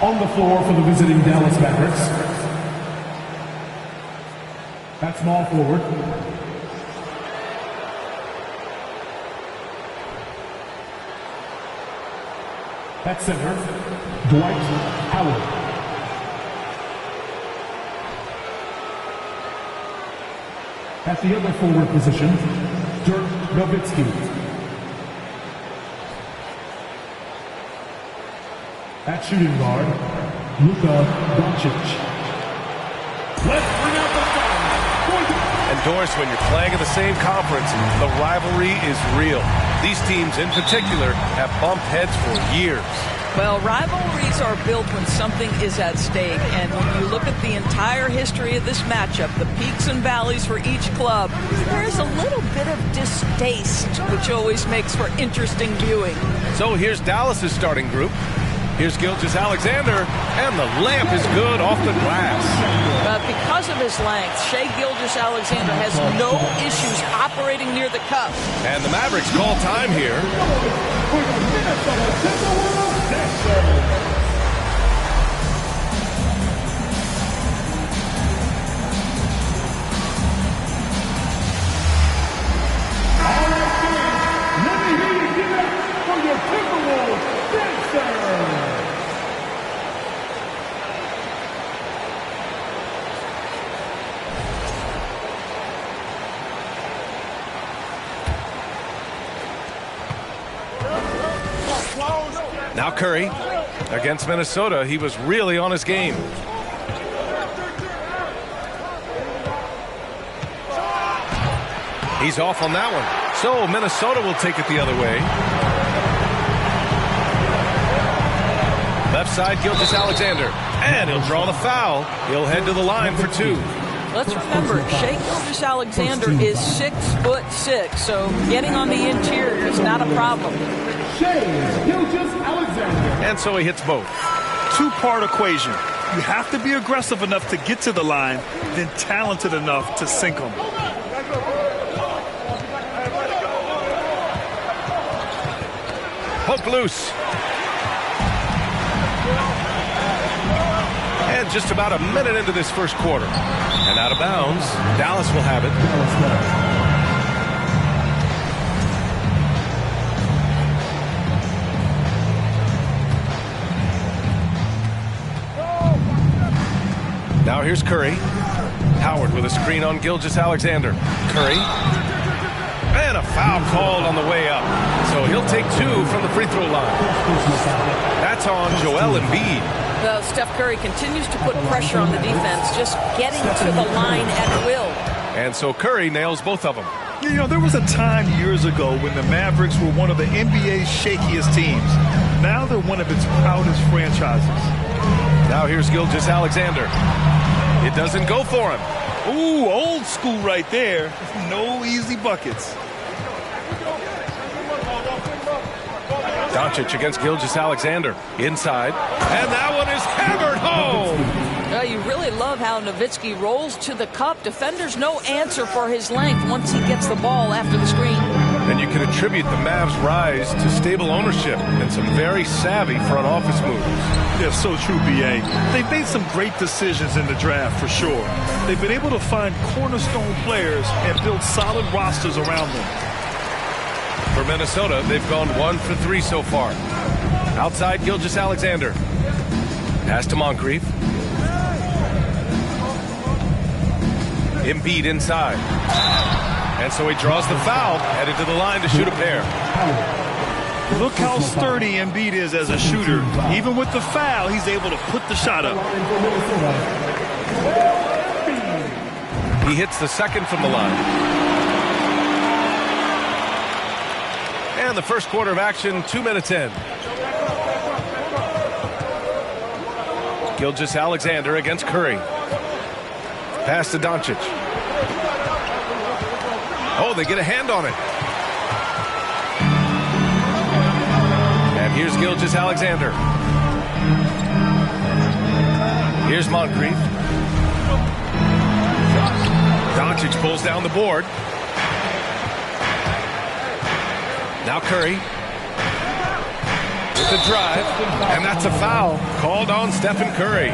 On the floor for the visiting Dallas Mavericks, at small forward, at center, Dwight Howard. At the other forward position, Dirk Nowitzki. At shooting guard, Luka Doncic. Let's bring out the foul. And Doris, when you're playing in the same conference, the rivalry is real. These teams in particular have bumped heads for years. Well, rivalries are built when something is at stake. And when you look at the entire history of this matchup, the peaks and valleys for each club, there's a little bit of distaste, which always makes for interesting viewing. So here's Dallas's starting group. Here's Gilgeous-Alexander, and the layup is good off the glass. But because of his length, Shai Gilgeous-Alexander has no issues operating near the cup. And the Mavericks call time here. Now Curry against Minnesota. He was really on his game. He's off on that one. So Minnesota will take it the other way. Left side, Gilgeous-Alexander. And he'll draw the foul. He'll head to the line for two. Let's remember, Shai Gilgeous-Alexander is 6'6", so getting on the interior is not a problem. And so he hits both. Two-part equation. You have to be aggressive enough to get to the line, then talented enough to sink them. Poke loose. And just about a minute into this first quarter. And out of bounds, Dallas will have it. Now here's Curry. Howard with a screen on Gilgeous-Alexander. Curry. And a foul called on the way up. So he'll take two from the free throw line. That's on Joel Embiid. Well, Steph Curry continues to put pressure on the defense, just getting to the line at will. And so Curry nails both of them. You know, there was a time years ago when the Mavericks were one of the NBA's shakiest teams. Now they're one of its proudest franchises. Now here's Gilgeous-Alexander. It doesn't go for him. Ooh, old school right there. No easy buckets. Doncic against Gilgeous-Alexander. Inside. And that one is hammered home. Well, you really love how Nowitzki rolls to the cup. Defenders no answer for his length once he gets the ball after the screen. And you can attribute the Mavs' rise to stable ownership and some very savvy front office moves. Yeah, so true, B.A. They've made some great decisions in the draft, for sure. They've been able to find cornerstone players and build solid rosters around them. For Minnesota, they've gone 1 for 3 so far. Outside, Gilgeous-Alexander. Pass to Moncrief. Embiid inside. And so he draws the foul, headed to the line to shoot a pair. Look how sturdy Embiid is as a shooter. Even with the foul, he's able to put the shot up. He hits the second from the line. And the first quarter of action, 2 minutes in. Gilgeous-Alexander against Curry. Pass to Doncic. Oh, they get a hand on it. And here's Gilgeous-Alexander. Here's Moncrief. Doncic pulls down the board. Now Curry. with the drive, and that's a foul called on Stephen Curry.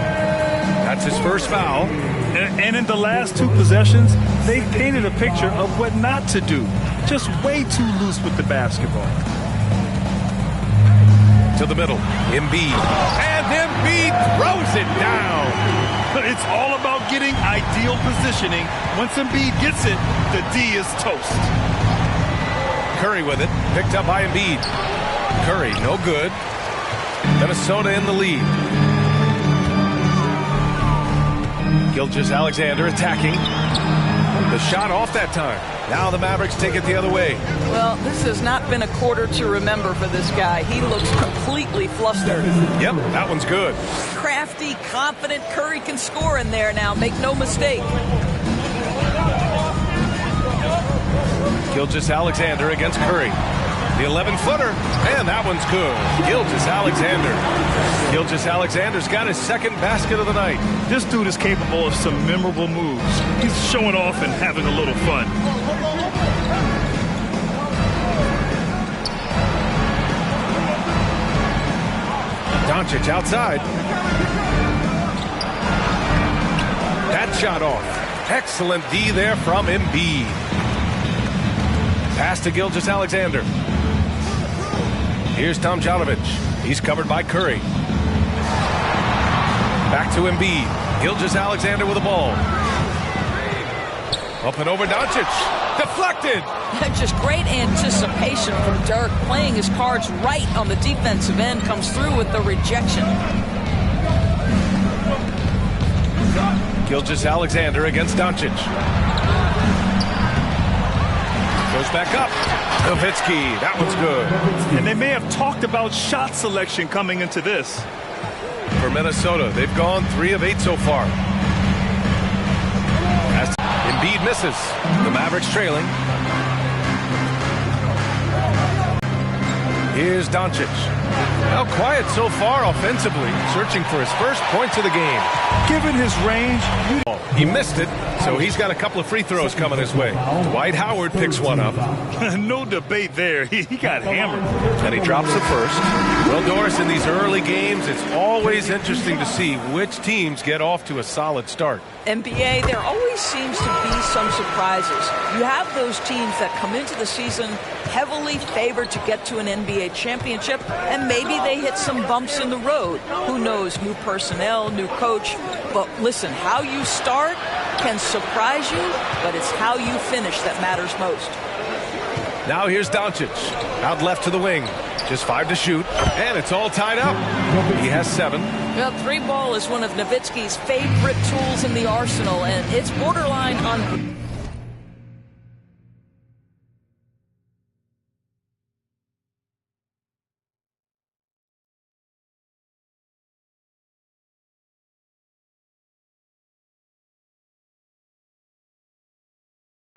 That's his first foul. And in the last 2 possessions, they painted a picture of what not to do. Just way too loose with the basketball. To the middle, Embiid. And Embiid throws it down. It's all about getting ideal positioning. Once Embiid gets it, the D is toast. Curry with it, picked up by Embiid. Curry, no good. Minnesota in the lead. Gilgeous-Alexander attacking. The shot off that time. Now the Mavericks take it the other way. Well, this has not been a quarter to remember for this guy. He looks completely flustered. Yep, that one's good. Crafty, confident Curry can score in there now. Make no mistake. Gilgeous-Alexander against Curry. The 11-footer, and that one's good. Gilgeous-Alexander. Gilgeous-Alexander's got his second basket of the night. This dude is capable of some memorable moves. He's showing off and having a little fun. Doncic outside. That shot off. Excellent D there from Embiid. Pass to Gilgeous-Alexander. Here's Tomjanovich. He's covered by Curry. Back to Embiid. Gilgeous-Alexander with the ball. Up and over Doncic. Deflected. Just great anticipation from Dirk, playing his cards right on the defensive end. Comes through with the rejection. Gilgeous-Alexander against Doncic. Goes back up. Nowitzki, that one's good. And they may have talked about shot selection coming into this. For Minnesota, they've gone 3 of 8 so far. As Embiid misses. The Mavericks trailing. Here's Doncic. Now quiet so far offensively, searching for his first points of the game. Given his range, he missed it, so he's got a couple of free throws coming his way. Dwight Howard picks one up. no debate there. He got hammered. And he drops the first. Well, Doris, in these early games, it's always interesting to see which teams get off to a solid start. NBA, there always seems to be some surprises. You have those teams that come into the season heavily favored to get to an NBA championship, and maybe they hit some bumps in the road. Who knows? New personnel, new coach. But listen, how you start can surprise you, but it's how you finish that matters most. Now here's Doncic. Out left to the wing. Just 5 to shoot, and it's all tied up. He has 7. Well, 3-ball is one of Nowitzki's favorite tools in the arsenal, and it's borderline on...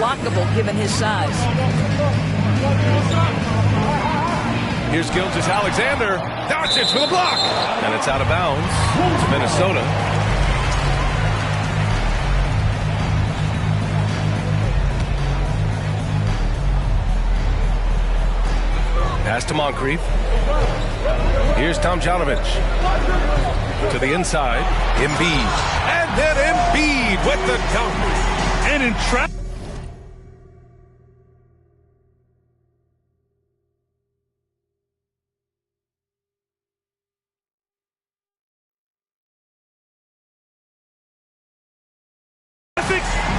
blockable given his size. Here's Gilgeous-Alexander. Doncic with a block. And it's out of bounds to Minnesota. Pass to Moncrief. Here's Tomjanovich. To the inside. Embiid. And then Embiid with the dunk. And in trap.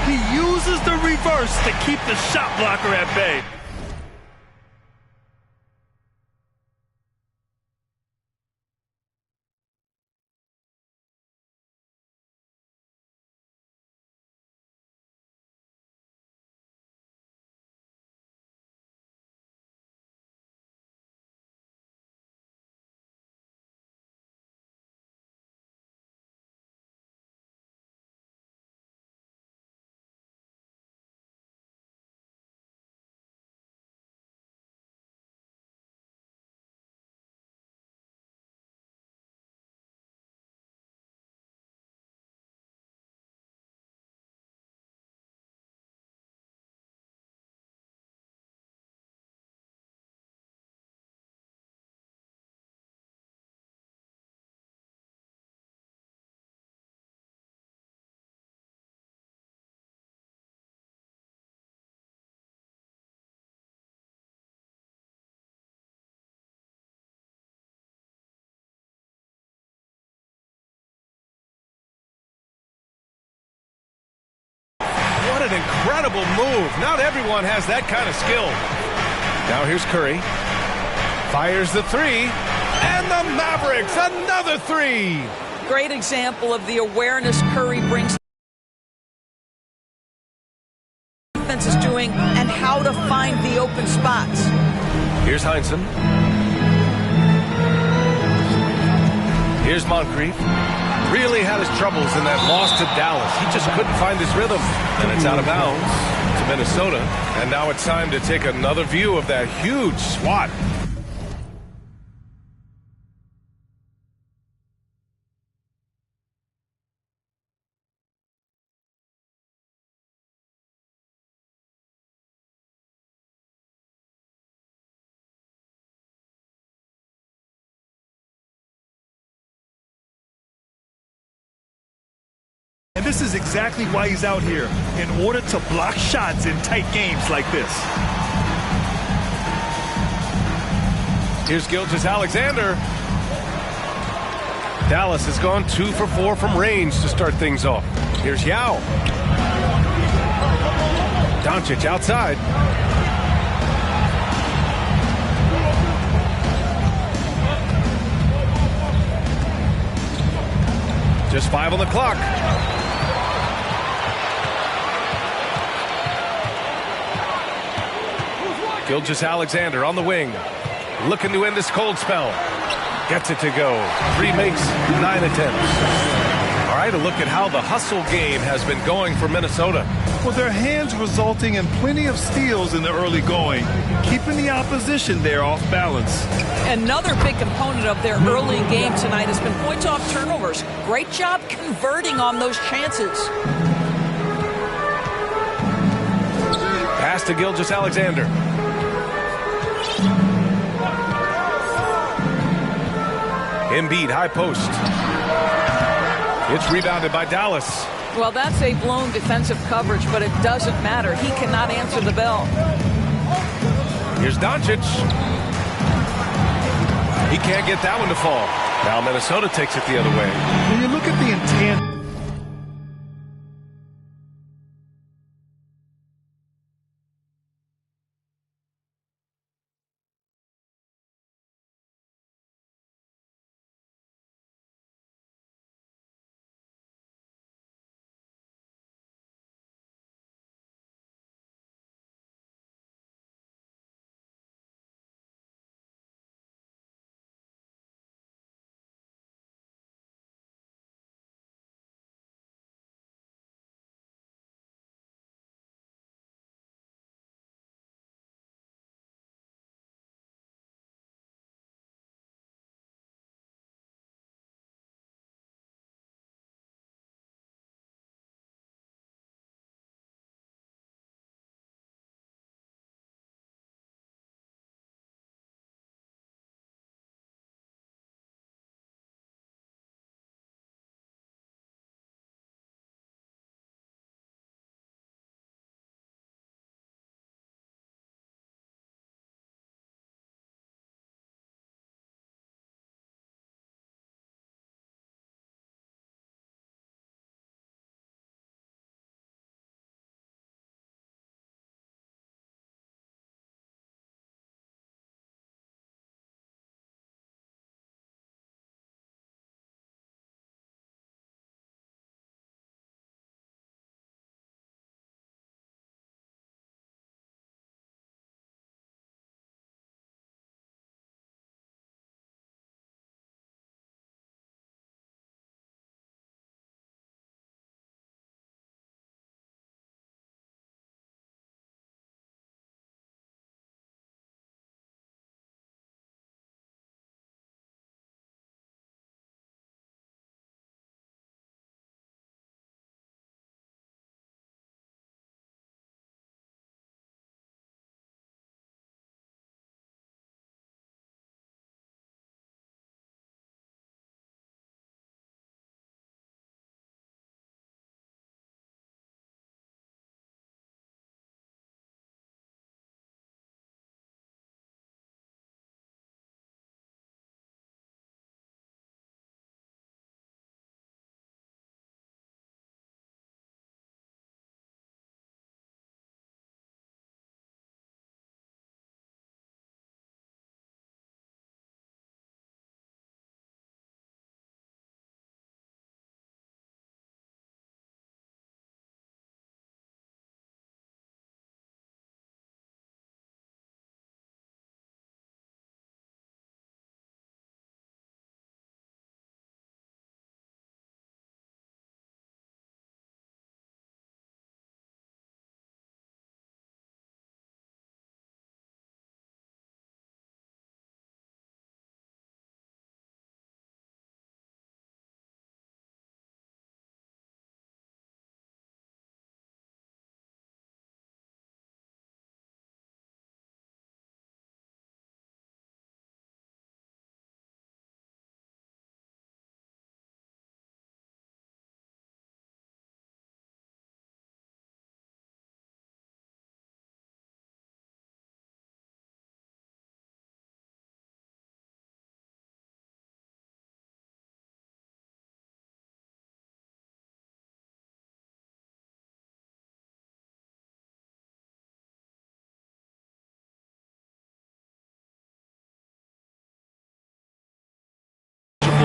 He uses the reverse to keep the shot blocker at bay. What an incredible move. Not everyone has that kind of skill. Now here's Curry. Fires the three. And the Mavericks, another three. Great example of the awareness Curry brings. Defense is doing and how to find the open spots. Here's Heinsohn. Here's Moncrief. Really had his troubles in that loss to Dallas. He just couldn't find his rhythm. And it's out of bounds to Minnesota. And now it's time to take another view of that huge swat. And this is exactly why he's out here, in order to block shots in tight games like this. Here's Gilgeous-Alexander. Dallas has gone 2 for 4 from range to start things off. Here's Yao. Doncic outside. Just 5 on the clock. Gilgeous-Alexander on the wing. Looking to end this cold spell. Gets it to go. 3 makes, 9 attempts. All right, a look at how the hustle game has been going for Minnesota. Well, their hands resulting in plenty of steals in the early going, keeping the opposition there off balance. Another big component of their early game tonight has been points off turnovers. Great job converting on those chances. Pass to Gilgeous-Alexander. Embiid, high post. It's rebounded by Dallas. Well, that's a blown defensive coverage, but it doesn't matter. He cannot answer the bell. Here's Doncic. He can't get that one to fall. Now Minnesota takes it the other way. When you look at the intent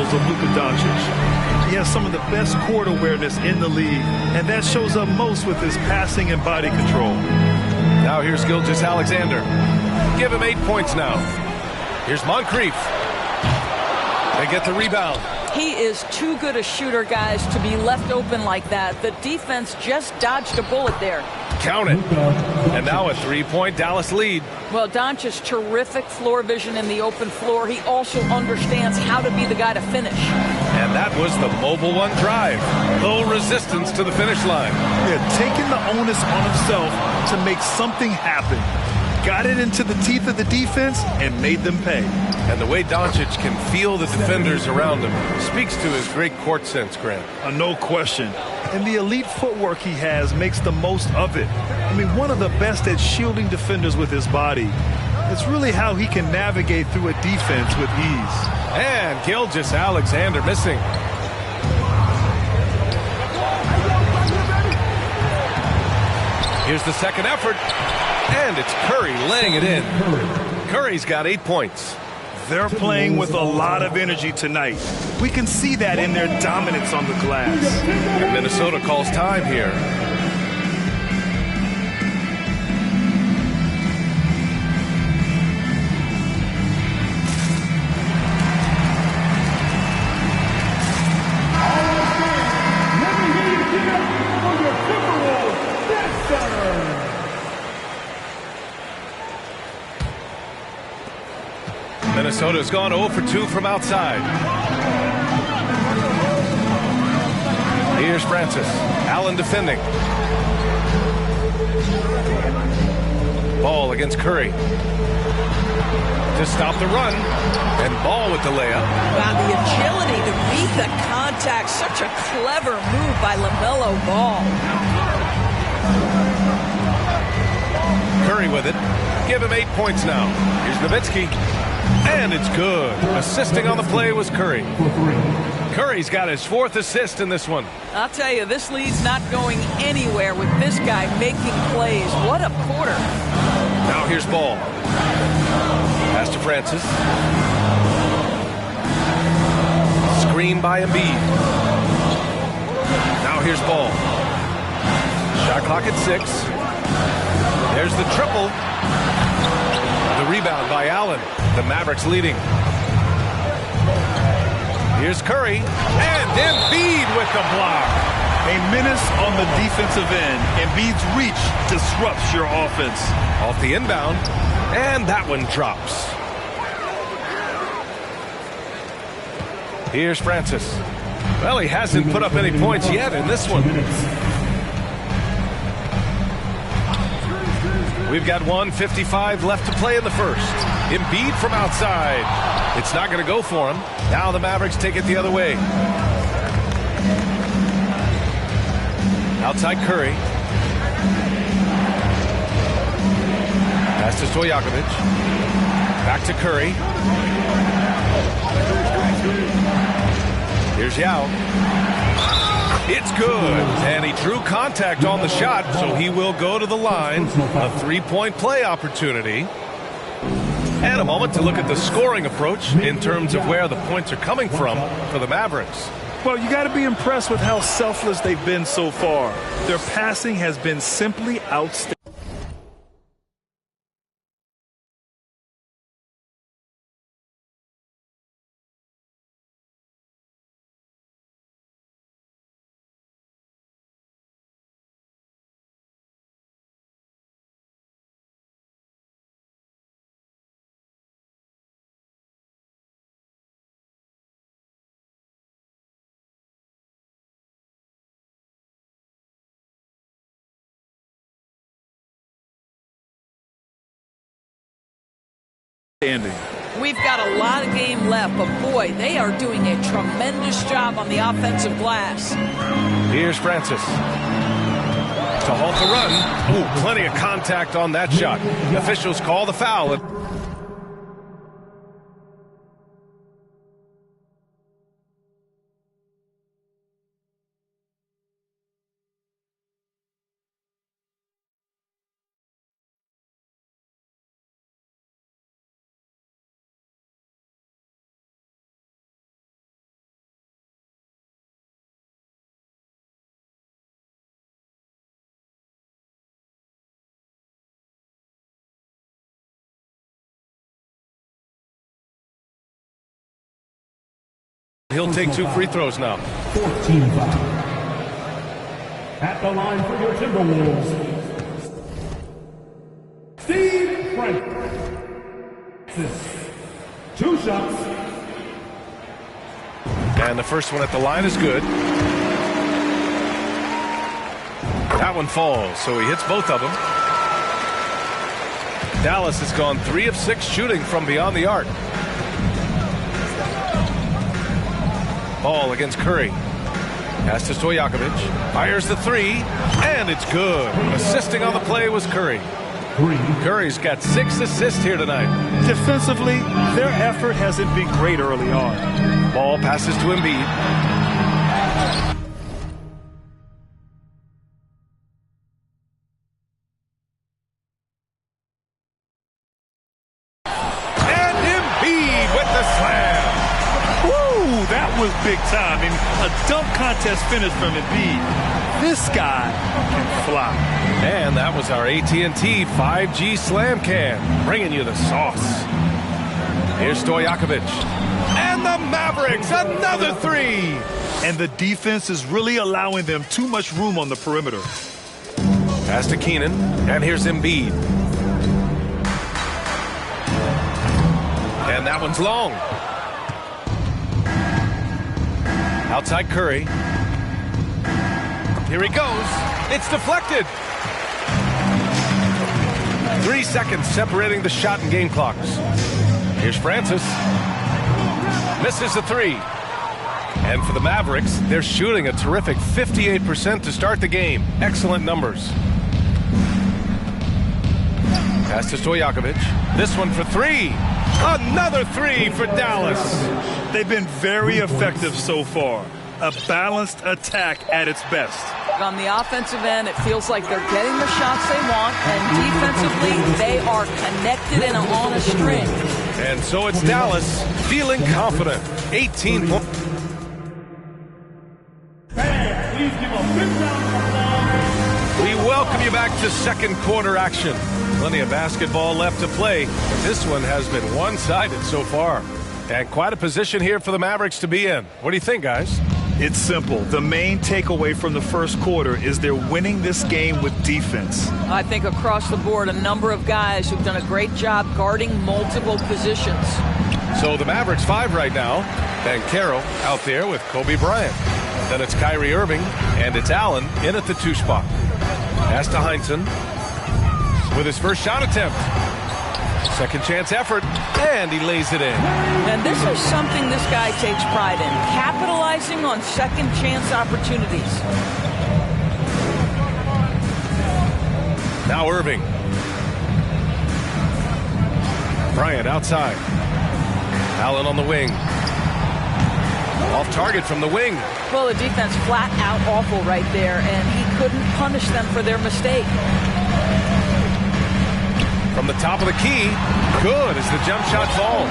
fundamentals of Luka Doncic. He has some of the best court awareness in the league, and that shows up most with his passing and body control. Now here's Gilgeous-Alexander. Give him 8 points now. Here's Moncrief. They get the rebound. He is too good a shooter, guys, to be left open like that. The defense just dodged a bullet there. Count it. And now a 3-point Dallas lead. Well, Doncic's terrific floor vision in the open floor. He also understands how to be the guy to finish. And that was the mobile one drive. Low resistance to the finish line. Yeah, taking the onus on himself to make something happen. Got it into the teeth of the defense and made them pay. And the way Doncic can feel the defenders around him speaks to his great court sense, Grant. No question. And the elite footwork he has makes the most of it. I mean, one of the best at shielding defenders with his body. It's really how he can navigate through a defense with ease. And Gilgeous-Alexander missing. Here's the second effort. And it's Curry laying it in. Curry's got 8 points. They're playing with a lot of energy tonight. We can see that in their dominance on the glass. And Minnesota calls time here. Minnesota's gone 0 for 2 from outside. Here's Francis. Allen defending. Ball against Curry. To stop the run. And Ball with the layup. Wow, the agility to beat the contact. Such a clever move by LaMelo Ball. Curry with it. Give him 8 points now. Here's Nowitzki. And it's good. Assisting on the play was Curry. Curry's got his 4th assist in this one. I'll tell you, this lead's not going anywhere with this guy making plays. What a quarter. Now here's Ball. Pass to Francis. Screen by Embiid. Now here's Ball. Shot clock at 6. There's the triple. The rebound by Allen. The Mavericks leading. Here's Curry. And Embiid with the block. A menace on the defensive end. Embiid's reach disrupts your offense. Off the inbound. And that one drops. Here's Francis. Well, he hasn't put up any points yet in this one. We've got 1:55 left to play in the first. Embiid from outside. It's not going to go for him. Now the Mavericks take it the other way. Outside Curry. Pass to Stojakovic. Back to Curry. Here's Yao. It's good. And he drew contact on the shot, so he will go to the line. A 3-point play opportunity. And a moment to look at the scoring approach in terms of where the points are coming from for the Mavericks. Well, you got to be impressed with how selfless they've been so far. Their passing has been simply outstanding. We've got a lot of game left, but boy, they are doing a tremendous job on the offensive glass. Here's Francis. To halt the run. Ooh, plenty of contact on that shot. Officials call the foul. He'll take 2 free throws now. 14 foul. At the line for your Timberwolves, Steve Frank. 2 shots. And the first one at the line is good. That one falls, so he hits both of them. Dallas has gone 3 of 6 shooting from beyond the arc. Ball against Curry. Pass to Stojakovic. Fires the 3, and it's good. Assisting on the play was Curry. Curry's got 6 assists here tonight. Defensively, their effort hasn't been great early on. Ball passes to Embiid. And Embiid with the slam. Woo, that was big time. I mean, a dunk contest finish from Embiid. This guy can fly. And that was our AT&T 5G Slam Can, bringing you the sauce. Here's Stojakovic. And the Mavericks, another 3. And the defense is really allowing them too much room on the perimeter. Pass to Keenan, and here's Embiid. And that one's long. Outside Curry. Here he goes. It's deflected. 3 seconds separating the shot and game clocks. Here's Francis. Misses the 3. And for the Mavericks, they're shooting a terrific 58% to start the game. Excellent numbers. Pass to Stojakovic. This one for 3. Another 3 for Dallas. They've been very effective so far. A balanced attack at its best. On the offensive end, it feels like they're getting the shots they want, and defensively, they are connected and on a string. And so it's Dallas feeling confident. 18 points. Please give a big round of applause. We welcome you back to second quarter action. Plenty of basketball left to play. This one has been one-sided so far. And quite a position here for the Mavericks to be in. What do you think, guys? It's simple. The main takeaway from the first quarter is they're winning this game with defense. I think across the board, a number of guys who've done a great job guarding multiple positions. So the Mavericks 5 right now. And Carroll out there with Kobe Bryant. Then it's Kyrie Irving, and it's Allen in at the 2 spot. Pass to Heinsohn with his first shot attempt. Second chance effort, and he lays it in. And this is something this guy takes pride in, capitalizing on second chance opportunities. Now Irving. Bryant outside. Allen on the wing. Off target from the wing. Well, the defense flat out awful right there, and he couldn't punish them for their mistake. From the top of the key, good as the jump shot falls.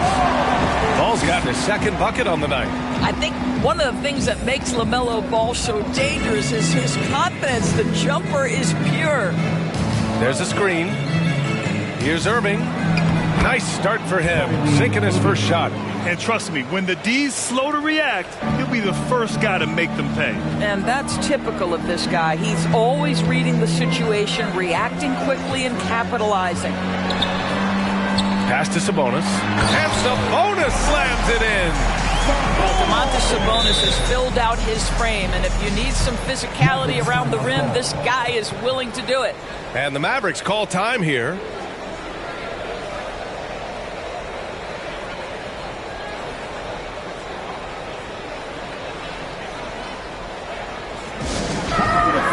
Ball's gotten his second bucket on the night. I think one of the things that makes LaMelo Ball so dangerous is his confidence. The jumper is pure. There's a screen. Here's Irving. Nice start for him, sinking his first shot. And trust me, when the D's slow to react, he'll be the first guy to make them pay. And that's typical of this guy. He's always reading the situation, reacting quickly, and capitalizing. Pass to Sabonis. And Sabonis slams it in. Well, Domantas Sabonis has filled out his frame, and if you need some physicality around the rim, this guy is willing to do it. And the Mavericks call time here.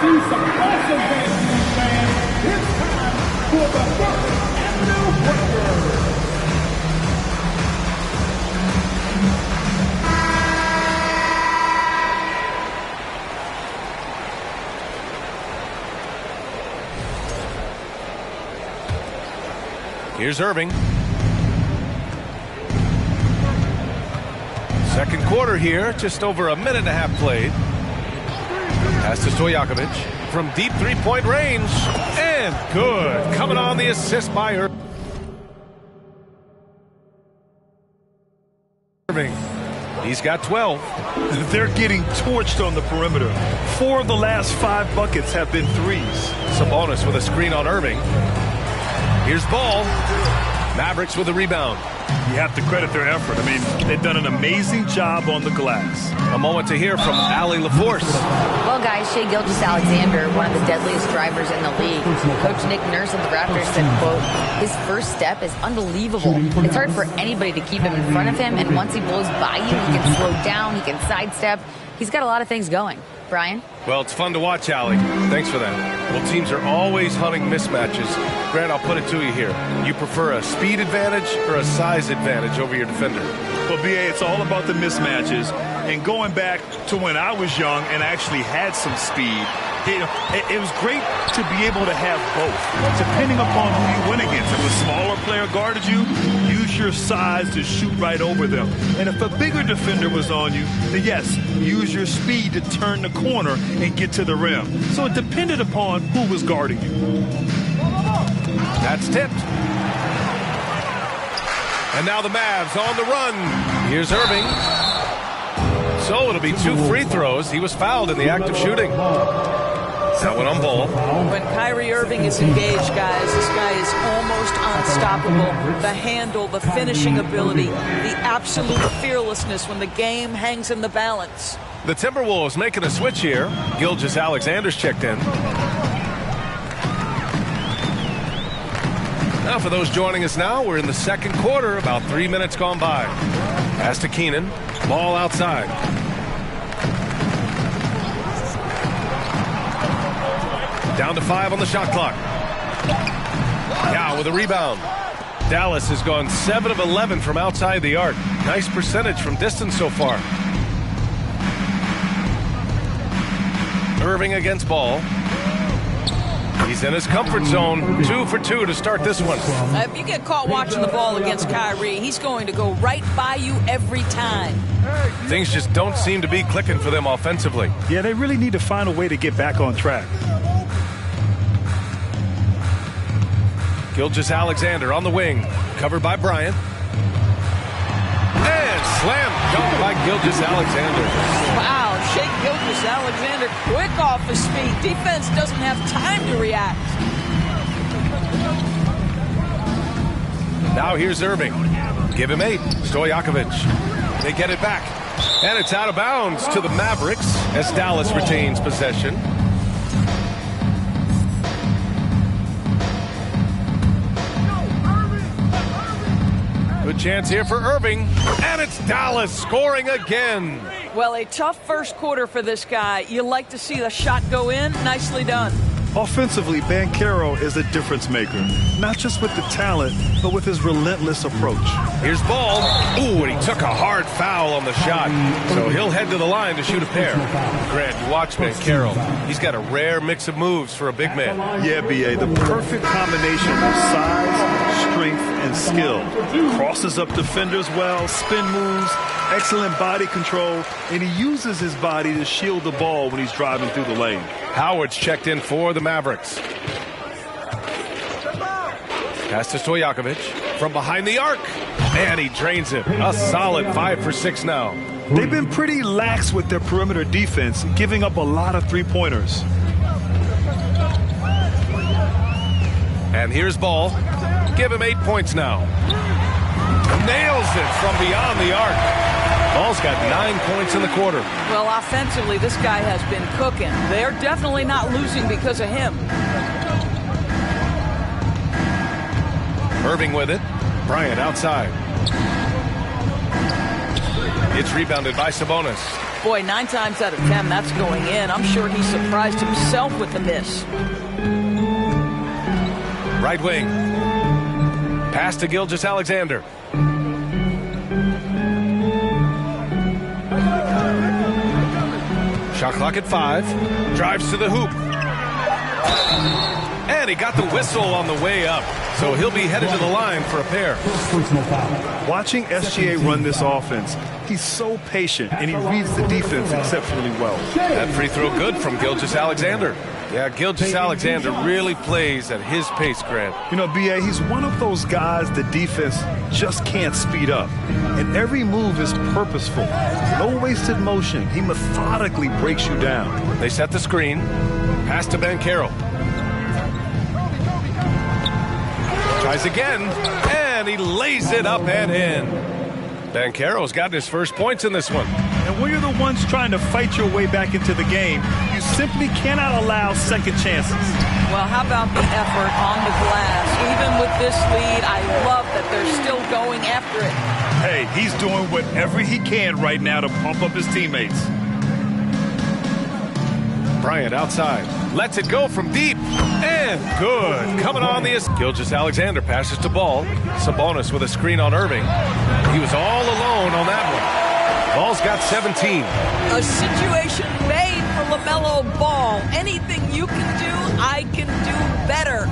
See some awesome fans, fans. It's time for the first and new breaker. Here's Irving. Second quarter here, just over a minute and a half played. Pass to Stojakovic from deep three-point range. And good. Coming on the assist by Irving. He's got 12. They're getting torched on the perimeter. 4 of the last 5 buckets have been threes. Sabonis with a screen on Irving. Here's Ball. Mavericks with a rebound. You have to credit their effort. I mean, they've done an amazing job on the glass. A moment to hear from Allie LaForce. Well, guys, Shai Gilgeous-Alexander, one of the deadliest drivers in the league. Coach Nick Nurse of the Raptors said, quote, his first step is unbelievable. It's hard for anybody to keep him in front of him, and once he blows by you, he can slow down, he can sidestep. He's got a lot of things going. Brian? Well, it's fun to watch, Allie. Thanks for that. Well, teams are always hunting mismatches. Grant, I'll put it to you here. You prefer a speed advantage or a size advantage over your defender? Well, B.A., it's all about the mismatches. And going back to when I was young and actually had some speed, it was great to be able to have both, depending upon who you went against. If a smaller player guarded you, use your size to shoot right over them. And if a bigger defender was on you, then yes, use your speed to turn the corner and get to the rim. So it depended upon who was guarding you. That's tipped. And now the Mavs on the run. Here's Irving. So it'll be 2 free throws. He was fouled in the act of shooting. That one on Ball. When Kyrie Irving is engaged, guys, this guy is almost unstoppable. The handle, the finishing ability, the absolute fearlessness when the game hangs in the balance. The Timberwolves making a switch here. Gilgeous-Alexander's checked in. Now for those joining us now, we're in the second quarter, about 3 minutes gone by. Pass to Keenan. Ball outside. Down to 5 on the shot clock. Now with a rebound. Dallas has gone 7 of 11 from outside the arc. Nice percentage from distance so far. Irving against Ball. He's in his comfort zone. 2 for 2 to start this one. If you get caught watching the ball against Kyrie, he's going to go right by you every time. Things just don't seem to be clicking for them offensively. Yeah, they really need to find a way to get back on track. Gilgeous-Alexander on the wing. Covered by Bryant. And slam dunk by Gilgeous-Alexander. Wow, Shai Gilgeous-Alexander quick off his feet. Defense doesn't have time to react. Now here's Irving. Give him 8. Stojakovic. They get it back. And it's out of bounds to the Mavericks as Dallas retains possession. Good chance here for Irving. And it's Dallas scoring again. Well, a tough first quarter for this guy. You like to see the shot go in. Nicely done. Offensively, Banchero is a difference maker, not just with the talent, but with his relentless approach. Here's Ball. Ooh, and he took a hard foul on the shot. So he'll head to the line to shoot a pair. Grant, you watch Banchero. He's got a rare mix of moves for a big man. Yeah, B.A., the perfect combination of size, strength, and skill. Crosses up defenders well, spin moves, excellent body control, and he uses his body to shield the ball when he's driving through the lane. Howard's checked in for the Mavericks. Pass to Stojakovic from behind the arc. And he drains it. A solid 5 for 6 now. They've been pretty lax with their perimeter defense, giving up a lot of three-pointers. And here's Ball. Give him 8 points now. Nails it from beyond the arc. Ball's got 9 points in the quarter. Well, offensively, this guy has been cooking. They're definitely not losing because of him. Irving with it. Bryant outside. It's rebounded by Sabonis. Boy, 9 times out of 10, that's going in. I'm sure he surprised himself with the miss. Right wing. Pass to Gilgeous-Alexander. Shot clock at 5. Drives to the hoop. And he got the whistle on the way up. So he'll be headed to the line for a pair. Watching SGA run this offense, he's so patient and he reads the defense exceptionally well. That free throw good from Gilgeous-Alexander. Yeah, Gilgeous-Alexander really plays at his pace, Grant. You know, B.A., he's one of those guys the defense just can't speed up. And every move is purposeful. No wasted motion. He methodically breaks you down. They set the screen. Pass to Banchero. Tries again, and he lays it up and in. Banchero's gotten his first points in this one. And when you're the ones trying to fight your way back into the game, you simply cannot allow second chances. Well, how about the effort on the glass? Even with this lead, I love that they're still going after it. Hey, he's doing whatever he can right now to pump up his teammates. Bryant outside. Lets it go from deep. And good. Coming on the Gilgeous-Alexander passes to Ball. Sabonis with a screen on Irving. He was all alone on that one. Ball's got 17. A situation made for LaMelo Ball. Anything you can do, I can do better.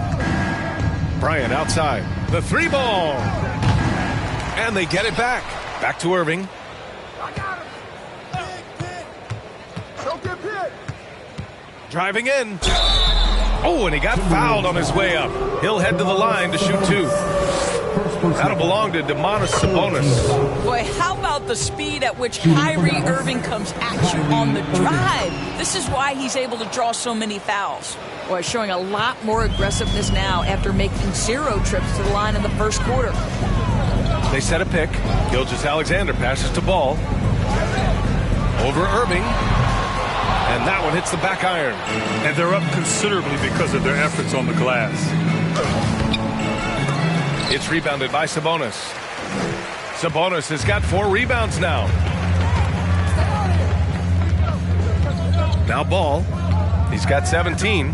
Bryant outside. The three ball. And they get it back. Back to Irving. Driving in. Oh, and he got fouled on his way up. He'll head to the line to shoot two. That'll belong to Domantas Sabonis. Boy, how about the speed at which Kyrie Irving comes at you on the drive? This is why he's able to draw so many fouls. Boy, showing a lot more aggressiveness now after making 0 trips to the line in the first quarter. They set a pick. Gilgeous-Alexander passes to Ball. Over Irving. And that one hits the back iron. And they're up considerably because of their efforts on the glass. It's rebounded by Sabonis. Sabonis has got 4 rebounds now. Now Ball. He's got 17.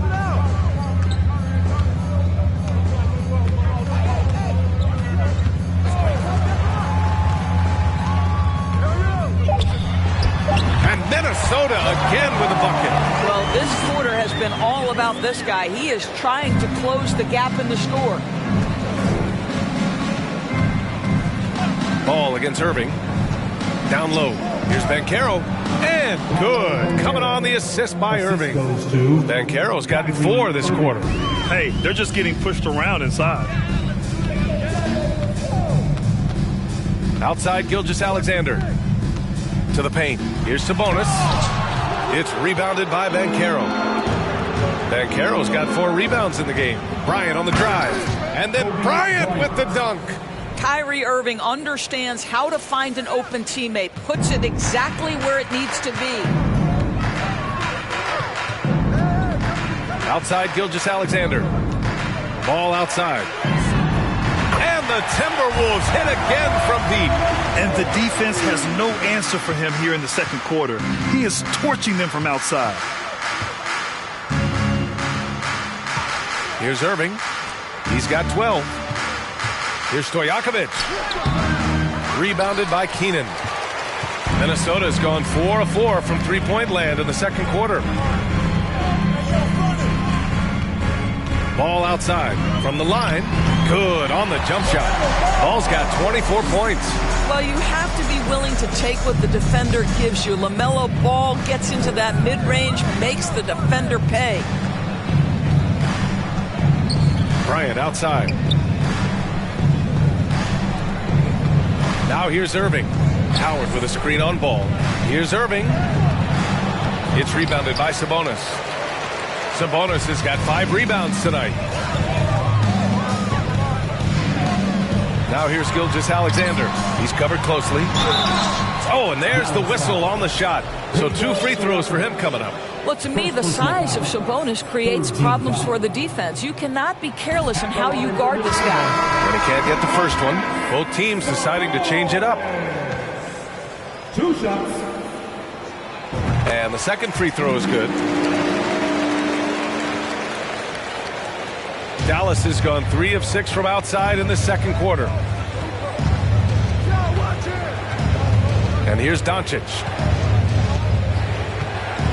And Minnesota again with a bucket. Well, this quarter has been all about this guy. He is trying to close the gap in the score. Ball against Irving. Down low. Here's Banchero. And good. Coming on the assist by Irving. Banchero's gotten 4 this quarter. Hey, they're just getting pushed around inside. Outside Gilgeous-Alexander. To the paint. Here's Sabonis. It's rebounded by Banchero. Banchero's got 4 rebounds in the game. Bryant on the drive. And then Bryant with the dunk. Kyrie Irving understands how to find an open teammate, puts it exactly where it needs to be. Outside Gilgeous-Alexander. Ball outside. And the Timberwolves hit again from deep. And the defense has no answer for him here in the second quarter. He is torching them from outside. Here's Irving. He's got 12. Here's Stojakovic. Rebounded by Keenan. Minnesota's gone 4 of 4 from three-point land in the second quarter. Ball outside from the line. Good on the jump shot. Ball's got 24 points. Well, you have to be willing to take what the defender gives you. LaMelo Ball gets into that mid-range, makes the defender pay. Bryant outside. Now here's Irving. Howard with a screen on Ball. Here's Irving. It's rebounded by Sabonis. Sabonis has got 5 rebounds tonight. Now here's Gilgeous-Alexander. He's covered closely. Oh, and there's the whistle on the shot. So 2 free throws for him coming up. Well, to me, the size of Sabonis creates problems for the defense. You cannot be careless in how you guard this guy. When he can't get the first one, both teams deciding to change it up. 2 shots. And the second free throw is good. Dallas has gone 3 of 6 from outside in the second quarter. And here's Doncic.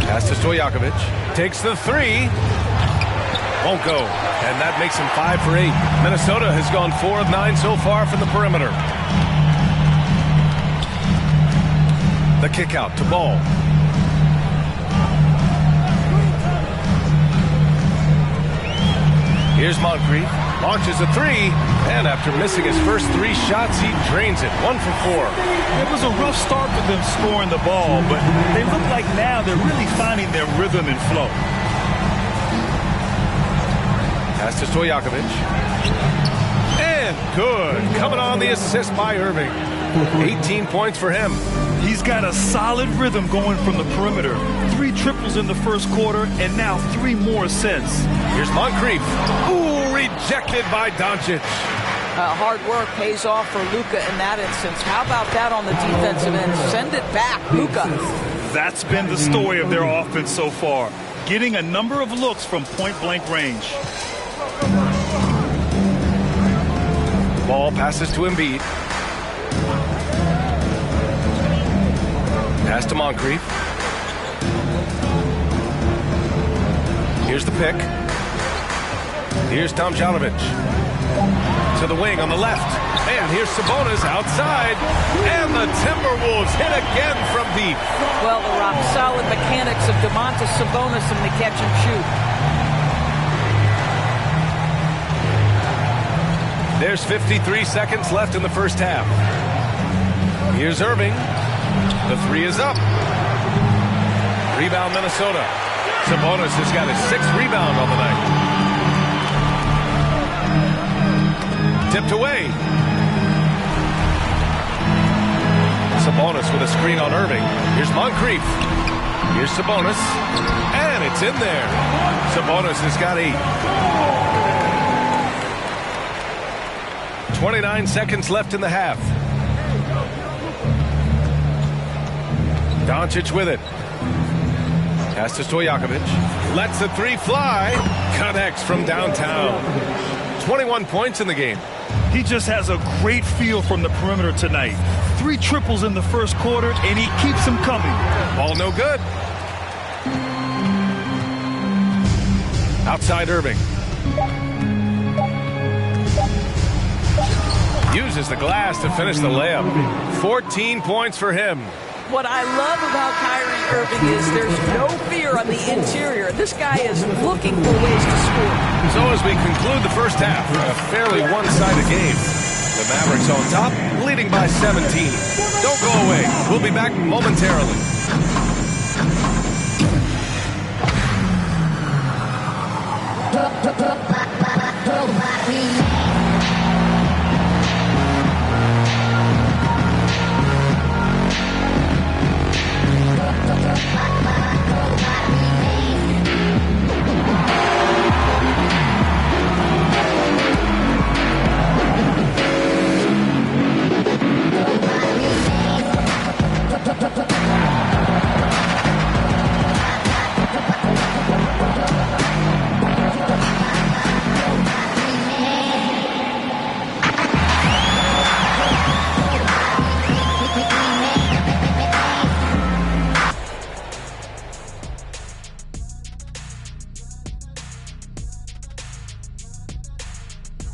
Pass to Stojakovic. Takes the 3. Won't go. And that makes him 5 for 8. Minnesota has gone 4 of 9 so far from the perimeter. The kick out to Ball. Here's Moncrief, launches a three, and after missing his first 3 shots, he drains it, 1 for 4. It was a rough start for them scoring the ball, but they look like now they're really finding their rhythm and flow. Pass to Stojakovic. And good. Coming on the assist by Irving. 18 points for him. He's got a solid rhythm going from the perimeter. 3 triples in the first quarter, and now 3 more since. Here's Moncrief. Ooh, rejected by Doncic. Hard work pays off for Luka in that instance. How about that on the defensive end? Send it back, Luka. That's been the story of their offense so far, getting a number of looks from point-blank range. Ball passes to Embiid. Pass to Moncrief. Here's the pick. Here's Tomljanovic. To the wing on the left. And here's Sabonis outside. And the Timberwolves hit again from deep. Well, the rock-solid mechanics of Domantas Sabonis in the catch and shoot. There's 53 seconds left in the first half. Here's Irving. The 3 is up. Rebound Minnesota. Sabonis has got his 6th rebound on the night. Tipped away. Sabonis with a screen on Irving. Here's Moncrief. Here's Sabonis. And it's in there. Sabonis has got 8. 29 seconds left in the half. Doncic with it. Pass to Stojakovic. Lets the 3 fly. Connects from downtown. 21 points in the game. He just has a great feel from the perimeter tonight. 3 triples in the first quarter, and he keeps them coming. Ball no good. Outside Irving. Uses the glass to finish the layup. 14 points for him. What I love about Kyrie Irving is there's no fear on the interior. This guy is looking for ways to score. So as we conclude the first half, a fairly one-sided game. The Mavericks on top, leading by 17. Don't go away. We'll be back momentarily.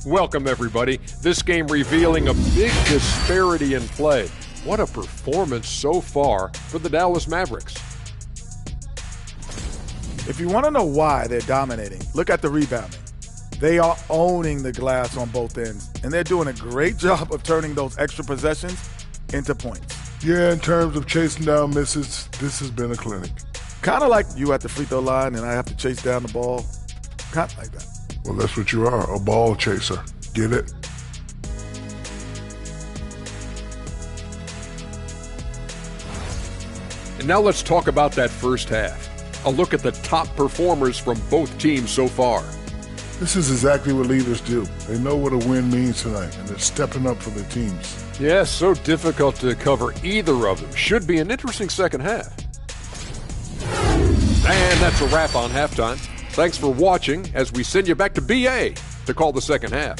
Welcome, everybody. This game revealing a big disparity in play. What a performance so far for the Dallas Mavericks. If you want to know why they're dominating, look at the rebounding. They are owning the glass on both ends, and they're doing a great job of turning those extra possessions into points. Yeah, in terms of chasing down misses, this has been a clinic. Kind of like you at the free throw line and I have to chase down the ball. Kind of like that. Well, that's what you are, a ball chaser. Get it? And now let's talk about that first half. A look at the top performers from both teams so far. This is exactly what leaders do. They know what a win means tonight, and they're stepping up for their teams. Yes, so difficult to cover either of them. Should be an interesting second half. And that's a wrap on halftime. Thanks for watching as we send you back to BA to call the second half.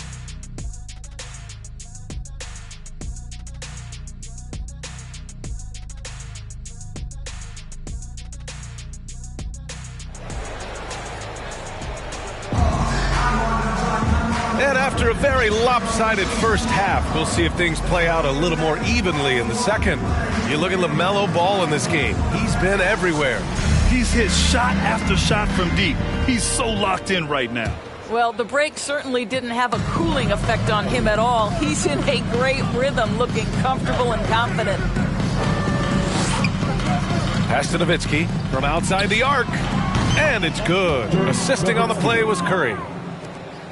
And after a very lopsided first half, we'll see if things play out a little more evenly in the second. You look at LaMelo Ball in this game. He's been everywhere. He's hit shot after shot from deep. He's so locked in right now. Well, the break certainly didn't have a cooling effect on him at all. He's in a great rhythm, looking comfortable and confident. Pass to Nowitzki from outside the arc. And it's good. Assisting on the play was Curry.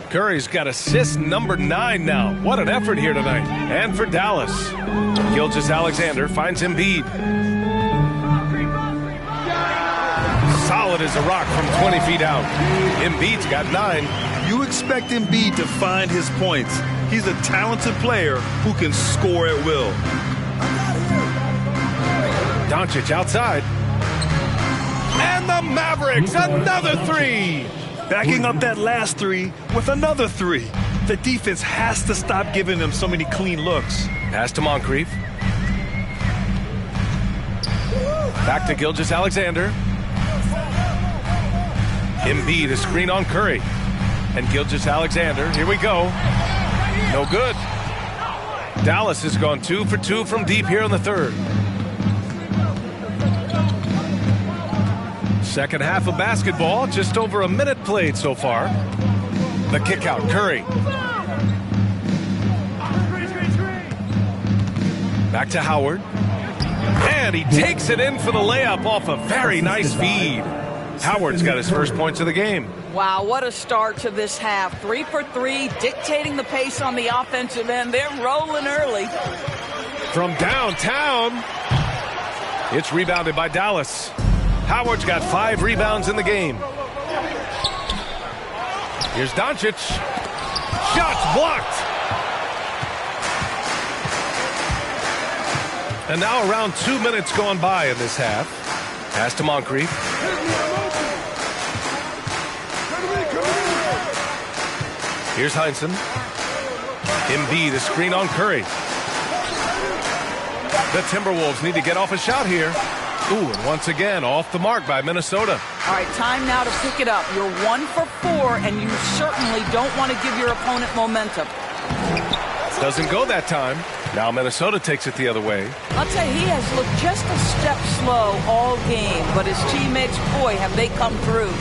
Curry's got assist number 9 now. What an effort here tonight. And for Dallas, Gilgeous-Alexander finds Embiid. Solid as a rock from 20 feet out. Embiid's got 9. You expect Embiid to find his points. He's a talented player who can score at will. Doncic outside. And the Mavericks, another 3. Backing up that last 3 with another 3. The defense has to stop giving them so many clean looks. Pass to Moncrief. Back to Gilgeous-Alexander. Embiid, a screen on Curry. And Gilgeous-Alexander, here we go. No good. Dallas has gone 2 for 2 from deep here in the third. Second half of basketball, just over a minute played so far. The kick out, Curry. Back to Howard. And he takes it in for the layup off a very nice feed. Howard's got his first points of the game. Wow, what a start to this half. 3 for 3, dictating the pace on the offensive end. They're rolling early. From downtown, it's rebounded by Dallas. Howard's got 5 rebounds in the game. Here's Doncic. Shots blocked. And now around 2 minutes gone by in this half. Pass to Moncrief. Here's Heinsohn. Embiid, a screen on Curry. The Timberwolves need to get off a shot here. Ooh, and once again, off the mark by Minnesota. All right, time now to pick it up. You're 1 for 4, and you certainly don't want to give your opponent momentum. Doesn't go that time. Now Minnesota takes it the other way. I'll tell you, he has looked just a step slow all game, but his teammates, boy, have they come through.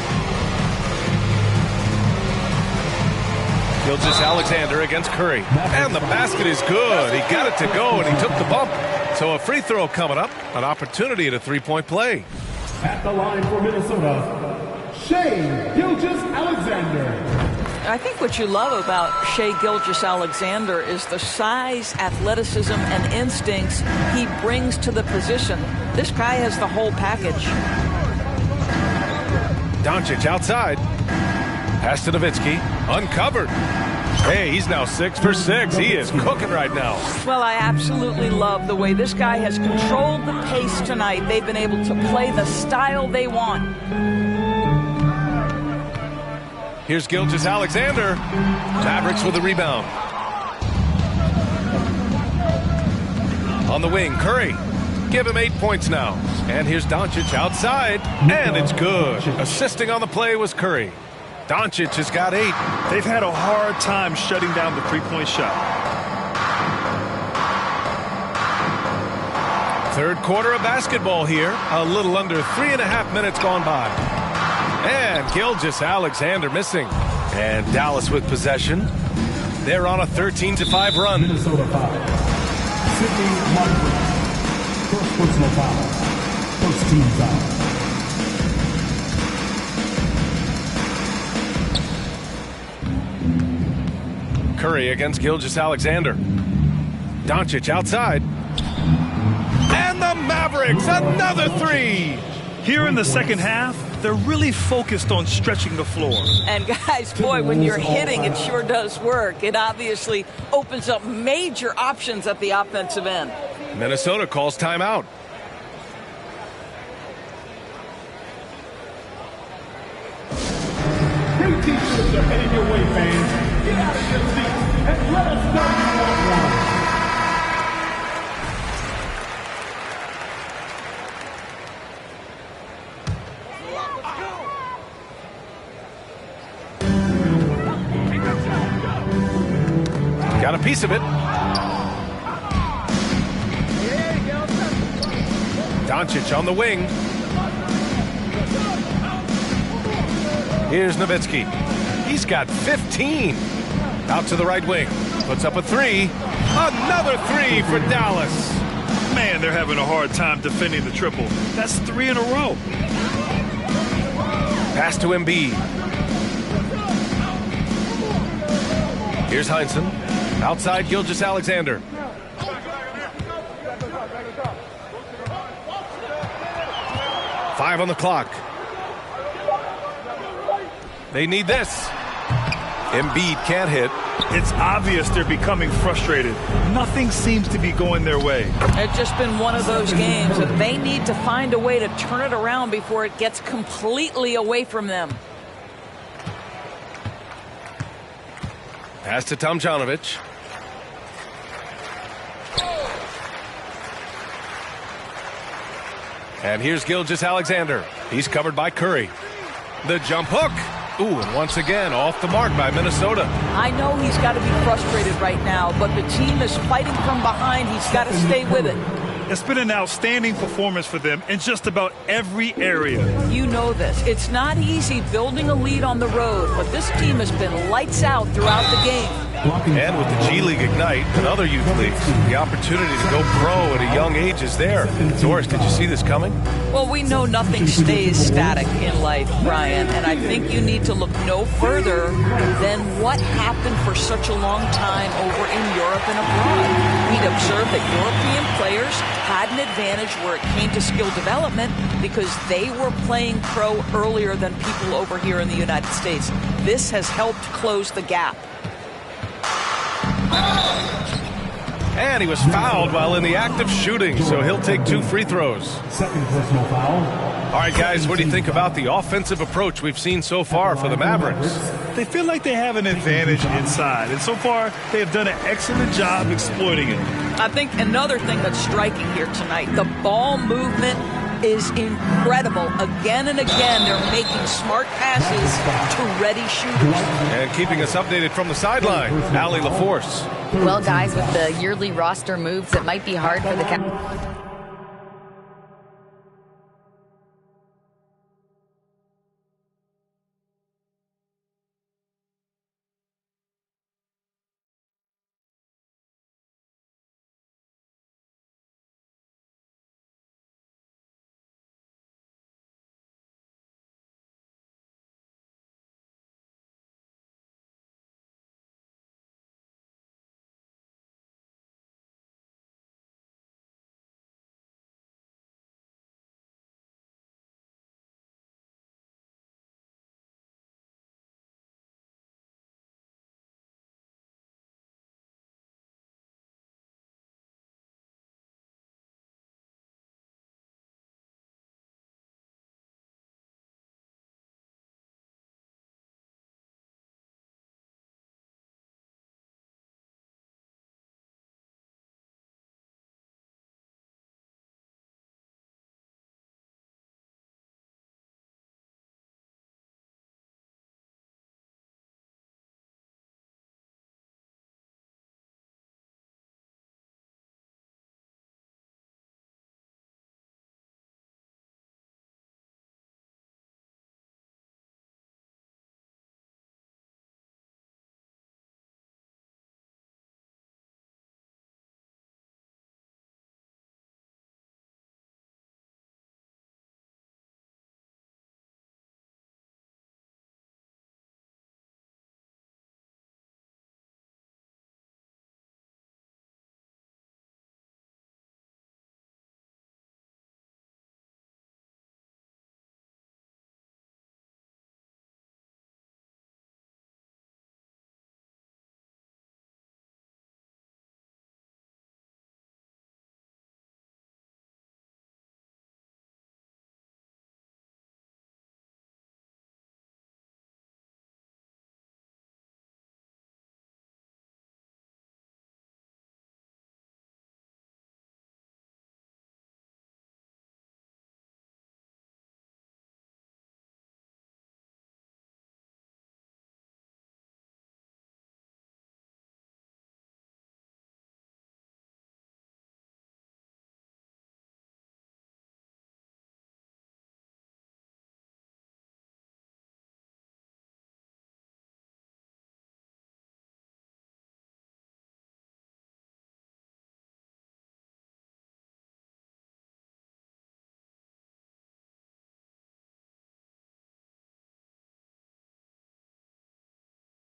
Gilgeous-Alexander against Curry. And the basket is good. He got it to go, and he took the bump. So a free throw coming up, an opportunity at a three-point play. At the line for Minnesota, Shai Gilgeous-Alexander. I think what you love about Shai Gilgeous-Alexander is the size, athleticism, and instincts he brings to the position. This guy has the whole package. Doncic outside. Pass to Nowitzki. Uncovered. Hey, he's now 6 for 6. He is cooking right now. Well, I absolutely love the way this guy has controlled the pace tonight. They've been able to play the style they want. Here's Gilgeous-Alexander. Mavericks with a rebound. On the wing, Curry. Give him 8 points now. And here's Doncic outside. And it's good. Assisting on the play was Curry. Doncic has got 8. They've had a hard time shutting down the three-point shot. Third quarter of basketball here. A little under 3.5 minutes gone by. And Gilgeous-Alexander missing. And Dallas with possession. They're on a 13-5 run. Minnesota foul. Sidney Moncrief. First personal foul. First team foul. Curry against Gilgeous-Alexander. Doncic outside. And the Mavericks, another 3. Here in the second half, they're really focused on stretching the floor. And guys, boy, when you're hitting, it sure does work. It obviously opens up major options at the offensive end. Minnesota calls timeout. Great t-shirts are headed your way, fans. Get out of your seats and let us know you want one. Got a piece of it. Doncic on the wing. Here's Nowitzki. He's got 15. Out to the right wing. Puts up a three. Another three for Dallas. Man, they're having a hard time defending the triple. That's 3 in a row. Pass to Embiid. Here's Heinsohn. Outside Gilgeous-Alexander. Five on the clock. They need this. Embiid can't hit. It's obvious they're becoming frustrated. Nothing seems to be going their way. It's just been one of those games that they need to find a way to turn it around before it gets completely away from them. Pass to Tomjanovich. And here's Gilgeous-Alexander. He's covered by Curry. The jump hook. Ooh, and once again, off the mark by Minnesota. I know he's got to be frustrated right now, but the team is fighting from behind. He's got to stay with it. It's been an outstanding performance for them in just about every area. You know this. It's not easy building a lead on the road, but this team has been lights out throughout the game. And with the G League Ignite and other youth leagues, the opportunity to go pro at a young age is there. Doris, did you see this coming? Well, we know nothing stays static in life, Brian, and I think you need to look no further than what happened for such a long time over in Europe and abroad. We'd observed that European players had an advantage where it came to skill development because they were playing pro earlier than people over here in the United States. This has helped close the gap. And he was fouled while in the act of shooting, so he'll take 2 free throws. Second personal foul. All right, guys, what do you think about the offensive approach we've seen so far for the Mavericks? They feel like they have an advantage inside, and so far they have done an excellent job exploiting it. I think another thing that's striking here tonight, the ball movement is incredible. Again and again, they're making smart passes to ready shooters. And keeping us updated from the sideline, Allie LaForce. Well, guys, with the yearly roster moves, it might be hard for the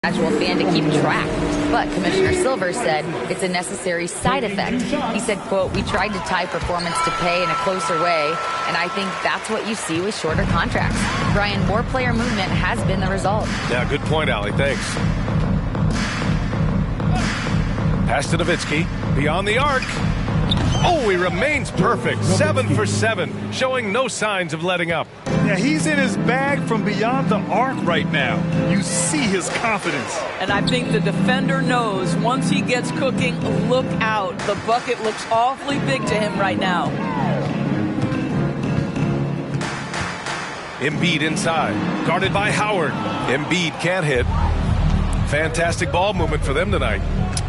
casual fan to keep track. But Commissioner Silver said it's a necessary side effect. He said, quote, "We tried to tie performance to pay in a closer way, and I think that's what you see with shorter contracts." Brian, more player movement has been the result. Yeah, good point, Allie. Thanks. Pass to Nowitzki. Beyond the arc. Oh, he remains perfect. 7 for 7, showing no signs of letting up. Yeah, he's in his bag from beyond the arc right now. You see his confidence. And I think the defender knows once he gets cooking, look out. The bucket looks awfully big to him right now. Embiid inside, guarded by Howard. Embiid can't hit. Fantastic ball movement for them tonight.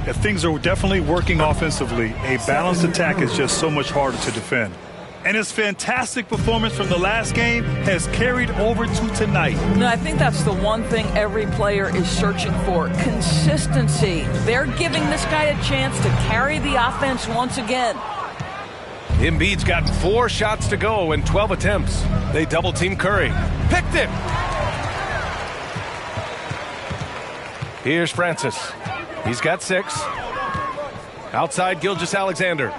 Yeah, things are definitely working offensively. A balanced attack is just so much harder to defend. And his fantastic performance from the last game has carried over to tonight. No, I think that's the one thing every player is searching for, consistency. They're giving this guy a chance to carry the offense once again. Embiid's got 4 shots to go in 12 attempts. They double-team Curry. Picked it! Here's Francis. He's got 6. Outside Gilgeous-Alexander.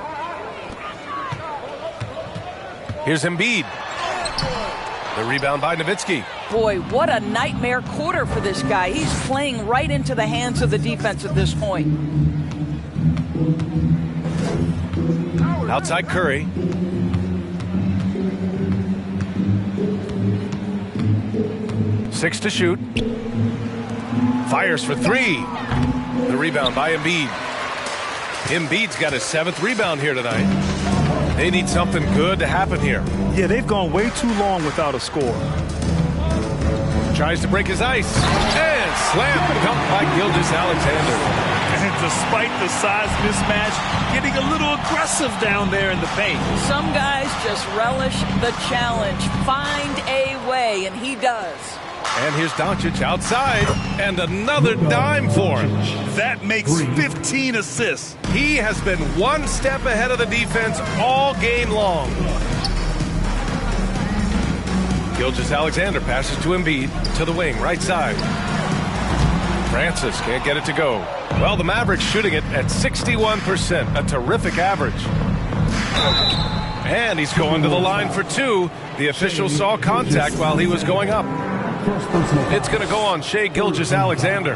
Here's Embiid. The rebound by Nowitzki. Boy, what a nightmare quarter for this guy. He's playing right into the hands of the defense at this point. Outside Curry. Six to shoot. Fires for 3. The rebound by Embiid. Embiid's got his 7th rebound here tonight. They need something good to happen here. Yeah, they've gone way too long without a score. Tries to break his ice. And slam dunked by Gilgeous-Alexander. And despite the size mismatch, getting a little aggressive down there in the paint. Some guys just relish the challenge. Find a way, and he does. And here's Doncic outside, and another dime for him. That makes 15 assists. He has been one step ahead of the defense all game long. Gilgeous-Alexander passes to Embiid, to the wing, right side. Francis can't get it to go. Well, the Mavericks shooting it at 61%, a terrific average. And he's going to the line for 2. The official saw contact while he was going up. It's going to go on Shai Gilgeous-Alexander.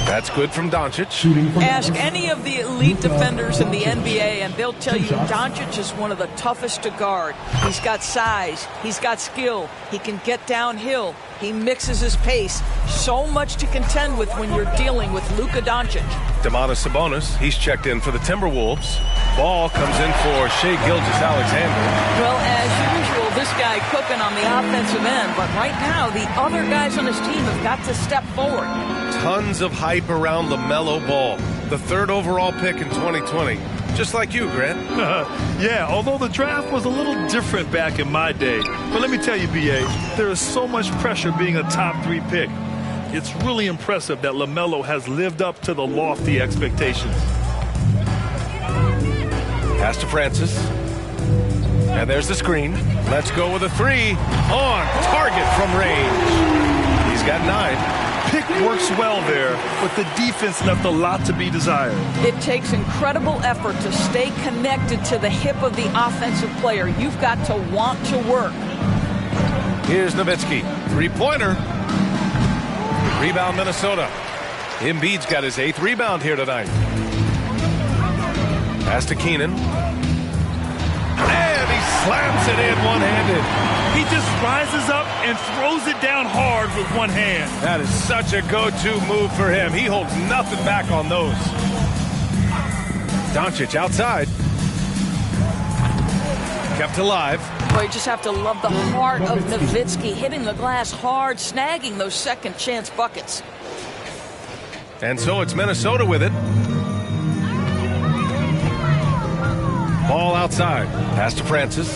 That's good from Doncic. Ask any of the elite defenders in the NBA, and they'll tell you Doncic is one of the toughest to guard. He's got size. He's got skill. He can get downhill. He mixes his pace. So much to contend with when you're dealing with Luka Doncic. Domantas Sabonis, he's checked in for the Timberwolves. Ball comes in for Shai Gilgeous-Alexander. Well, as usual, this guy cooking on the offensive end, but right now the other guys on his team have got to step forward. Tons of hype around LaMelo Ball, the 3rd overall pick in 2020. Just like you, Grant. Yeah, although the draft was a little different back in my day. But let me tell you, B.A., there is so much pressure being a top 3 pick. It's really impressive that LaMelo has lived up to the lofty expectations. Pass to Francis. And there's the screen. Let's go with a 3. On target from range. He's got 9. Pick works well there, but the defense left a lot to be desired. It takes incredible effort to stay connected to the hip of the offensive player. You've got to want to work. Here's Nowitzki. 3-pointer. Rebound Minnesota. Embiid's got his 8th rebound here tonight. Pass to Keenan. And he slams it in one-handed. He just rises up and throws it down hard with one hand. That is such a go-to move for him. He holds nothing back on those. Doncic outside. Kept alive. Boy, you just have to love the heart of Nowitzki, hitting the glass hard, snagging those second-chance buckets. And so it's Minnesota with it. Ball outside. Pass to Francis.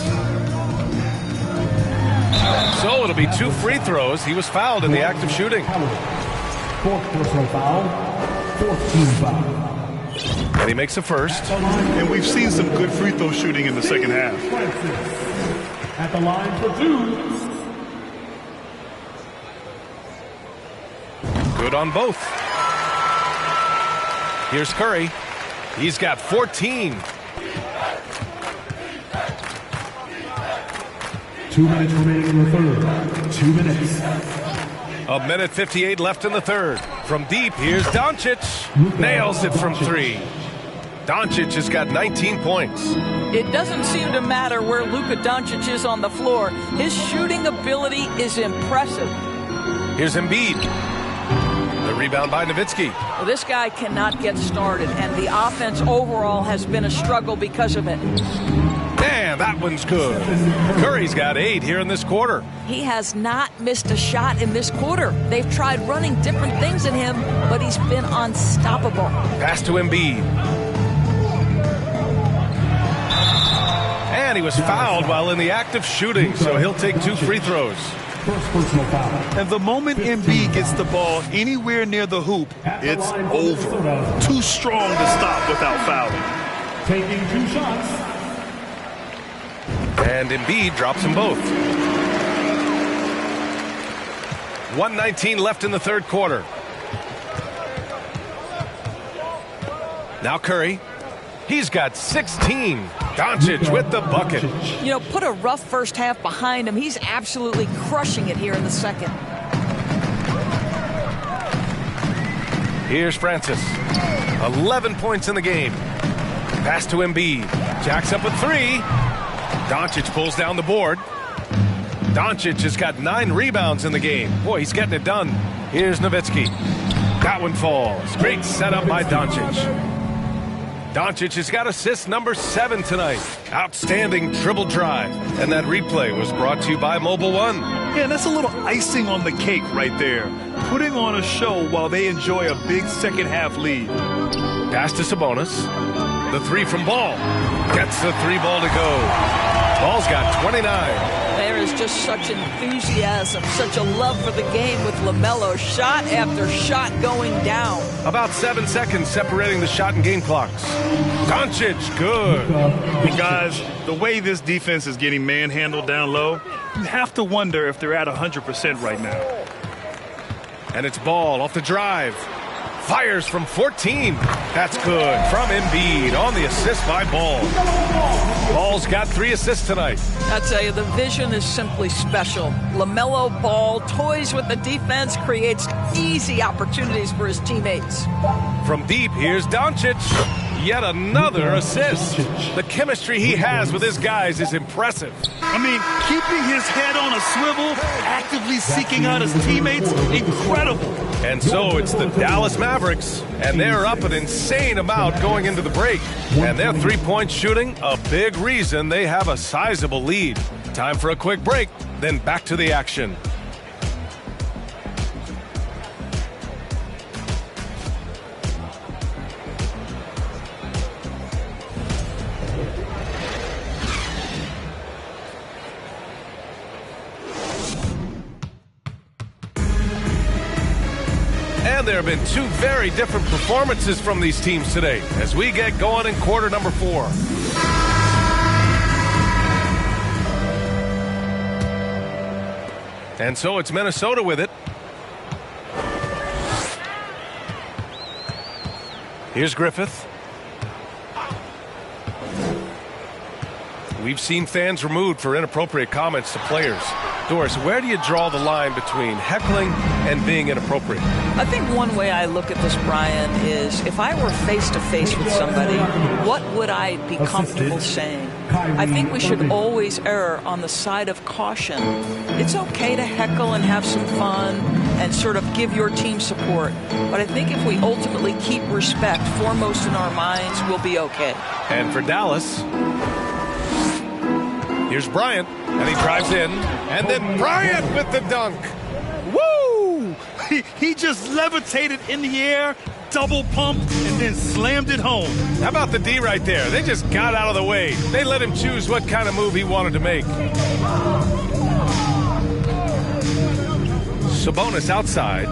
So it'll be 2 free throws. He was fouled in the act of shooting. 4th personal foul, 4th team foul. And he makes a first. And we've seen some good free throw shooting in the second half. Francis at the line for 2. Good on both. Here's Curry. He's got 14. 2 minutes remaining in the third. 2 minutes. A minute 58 left in the third. From deep, here's Doncic. Nails it from 3. Doncic has got 19 points. It doesn't seem to matter where Luka Doncic is on the floor. His shooting ability is impressive. Here's Embiid. The rebound by Nowitzki. Well, this guy cannot get started, and the offense overall has been a struggle because of it. Man, that one's good. Curry's got 8 here in this quarter. He has not missed a shot in this quarter. They've tried running different things at him, but he's been unstoppable. Pass to Embiid. And he was fouled while in the act of shooting, so he'll take 2 free throws. First personal foul. And the moment Embiid gets the ball anywhere near the hoop, it's over. Too strong to stop without fouling. Taking 2 shots. And Embiid drops them both. 1:19 left in the third quarter. Now Curry. He's got 16. Doncic with the bucket. You know, put a rough first half behind him. He's absolutely crushing it here in the second. Here's Francis. 11 points in the game. Pass to Embiid. Jacks up with 3. Doncic pulls down the board. Doncic has got 9 rebounds in the game. Boy, he's getting it done. Here's Nowitzki. That one falls. Great setup by Doncic. Doncic has got assist number 7 tonight. Outstanding dribble drive. And that replay was brought to you by Mobile One. Yeah, that's a little icing on the cake right there. Putting on a show while they enjoy a big second half lead. Pass to Sabonis. The 3 from Ball. Gets the 3 ball to go. Ball's got 29. There is just such enthusiasm, such a love for the game with LaMelo. Shot after shot going down. About 7 seconds separating the shot and game clocks. Doncic, good. And guys, the way this defense is getting manhandled down low, you have to wonder if they're at 100% right now. And it's Ball off the drive. Fires from 14. That's good. From Embiid on the assist by Ball. Ball's got 3 assists tonight. I tell you, the vision is simply special. LaMelo Ball toys with the defense, creates easy opportunities for his teammates. From deep, here's Doncic. Yet another assist. The chemistry he has with his guys is impressive. I mean, keeping his head on a swivel, actively seeking out his teammates, incredible. And so it's the Dallas Mavericks, and they're up an insane amount going into the break. And their 3-point shooting, a big reason they have a sizable lead. Time for a quick break, then back to the action. And there have been 2 very different performances from these teams today as we get going in quarter number 4. And so it's Minnesota with it. Here's Griffith. We've seen fans removed for inappropriate comments to players. Doris, where do you draw the line between heckling and being inappropriate? I think one way I look at this, Brian, is if I were face-to-face with somebody, what would I be comfortable saying? I think we should always err on the side of caution. It's okay to heckle and have some fun and sort of give your team support. But I think if we ultimately keep respect foremost in our minds, we'll be okay. And for Dallas, here's Bryant, and he drives in, and then Bryant with the dunk. Woo! He just levitated in the air, double pumped, and then slammed it home. How about the D right there? They just got out of the way. They let him choose what kind of move he wanted to make. Sabonis outside.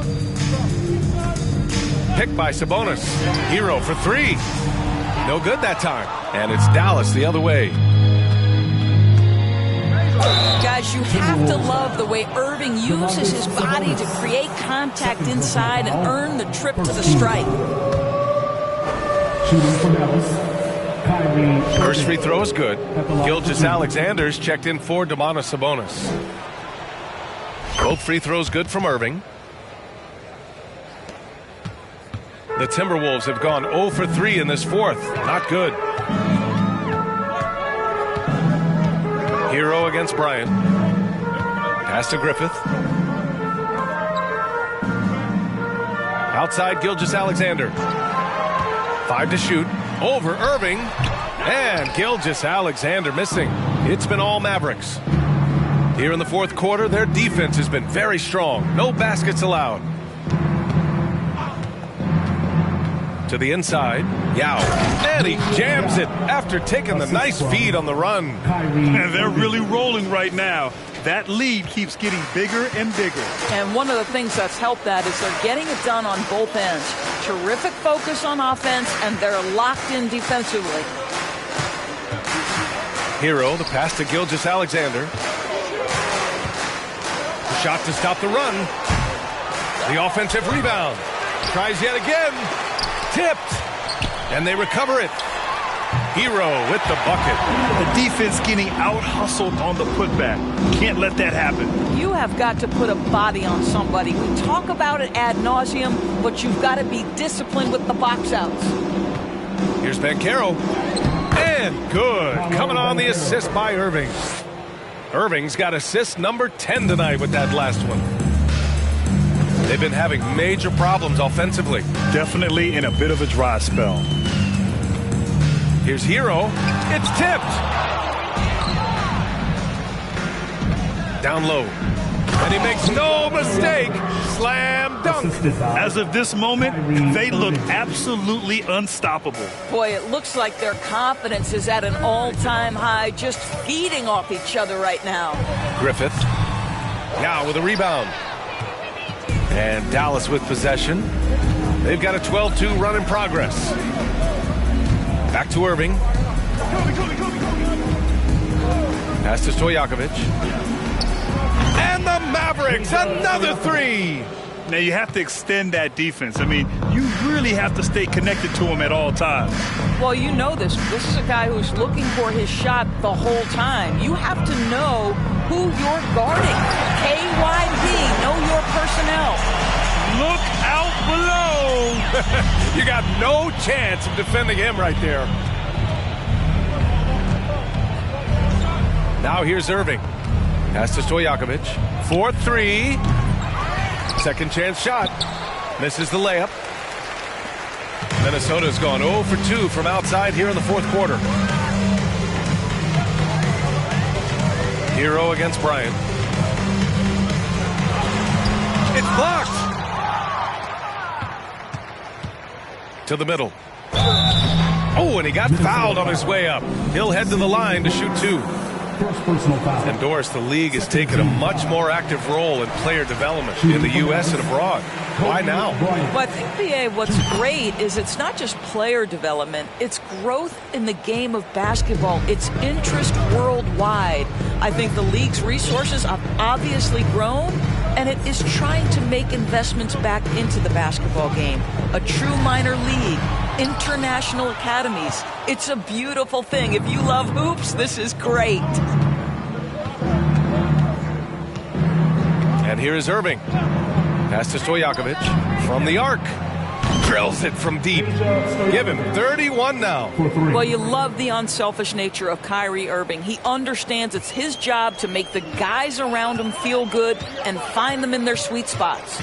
Picked by Sabonis. Hero for 3. No good that time. And it's Dallas the other way. Guys, you have to love the way Irving uses his body to create contact inside and earn the trip to the stripe. Shooting for Dallas, Kyrie. First free throw is good. Gilgeous-Alexander's checked in for Domantas Sabonis. Both free throws good from Irving. The Timberwolves have gone 0 for 3 in this fourth. Not good. Hero against Bryant. Pass to Griffith. Outside Gilgeous-Alexander. 5 to shoot. Over Irving. And Gilgeous-Alexander missing. It's been all Mavericks. Here in the fourth quarter, their defense has been very strong. No baskets allowed. To the inside. Yao. And he jams it after taking the nice feed on the run. And they're really rolling right now. That lead keeps getting bigger and bigger. And one of the things that's helped that is they're getting it done on both ends. Terrific focus on offense, and they're locked in defensively. Hero, the pass to Gilgeous-Alexander. The shot to stop the run. The offensive rebound. Tries yet again. Tipped. And they recover it. Hero with the bucket. The defense getting out-hustled on the putback. Can't let that happen. You have got to put a body on somebody. We talk about it ad nauseum, but you've got to be disciplined with the box outs. Here's Banchero. And good. Coming on the assist by Irving. Irving's got assist number 10 tonight with that last one. They've been having major problems offensively. Definitely in a bit of a dry spell. Here's Hero. It's tipped. Down low. And he makes no mistake. Slam dunk. As of this moment, they look absolutely unstoppable. Boy, it looks like their confidence is at an all-time high, just feeding off each other right now. Griffith. Now with a rebound. And Dallas with possession. They've got a 12-2 run in progress. Back to Irving. Pass to Stojakovic. And the Mavericks, another three. Now you have to extend that defense. I mean, you really have to stay connected to him at all times. Well, you know this. This is a guy who's looking for his shot the whole time. You have to know who you're guarding. KYD, know your personnel. Look out below. You got no chance of defending him right there. Now here's Irving. Pass to Stojakovic. 4-3. Second chance shot. Misses the layup. Minnesota's gone 0 for 2 from outside here in the fourth quarter. Hero against Bryant. It's blocked. To the middle. Oh, and he got fouled on his way up. He'll head to the line to shoot 2. And Doris, the league has taken a much more active role in player development in the U.S. and abroad. Why now? Well, I think, B.A., what's great is it's not just player development. It's growth in the game of basketball. It's interest worldwide. I think the league's resources have obviously grown, and it is trying to make investments back into the basketball game. A true minor league, international academies. It's a beautiful thing. If you love hoops, this is great. And here is Irving. Pass to Stojakovic from the arc. Drills it from deep. Give him 31 now. Well, you love the unselfish nature of Kyrie Irving. He understands it's his job to make the guys around him feel good and find them in their sweet spots.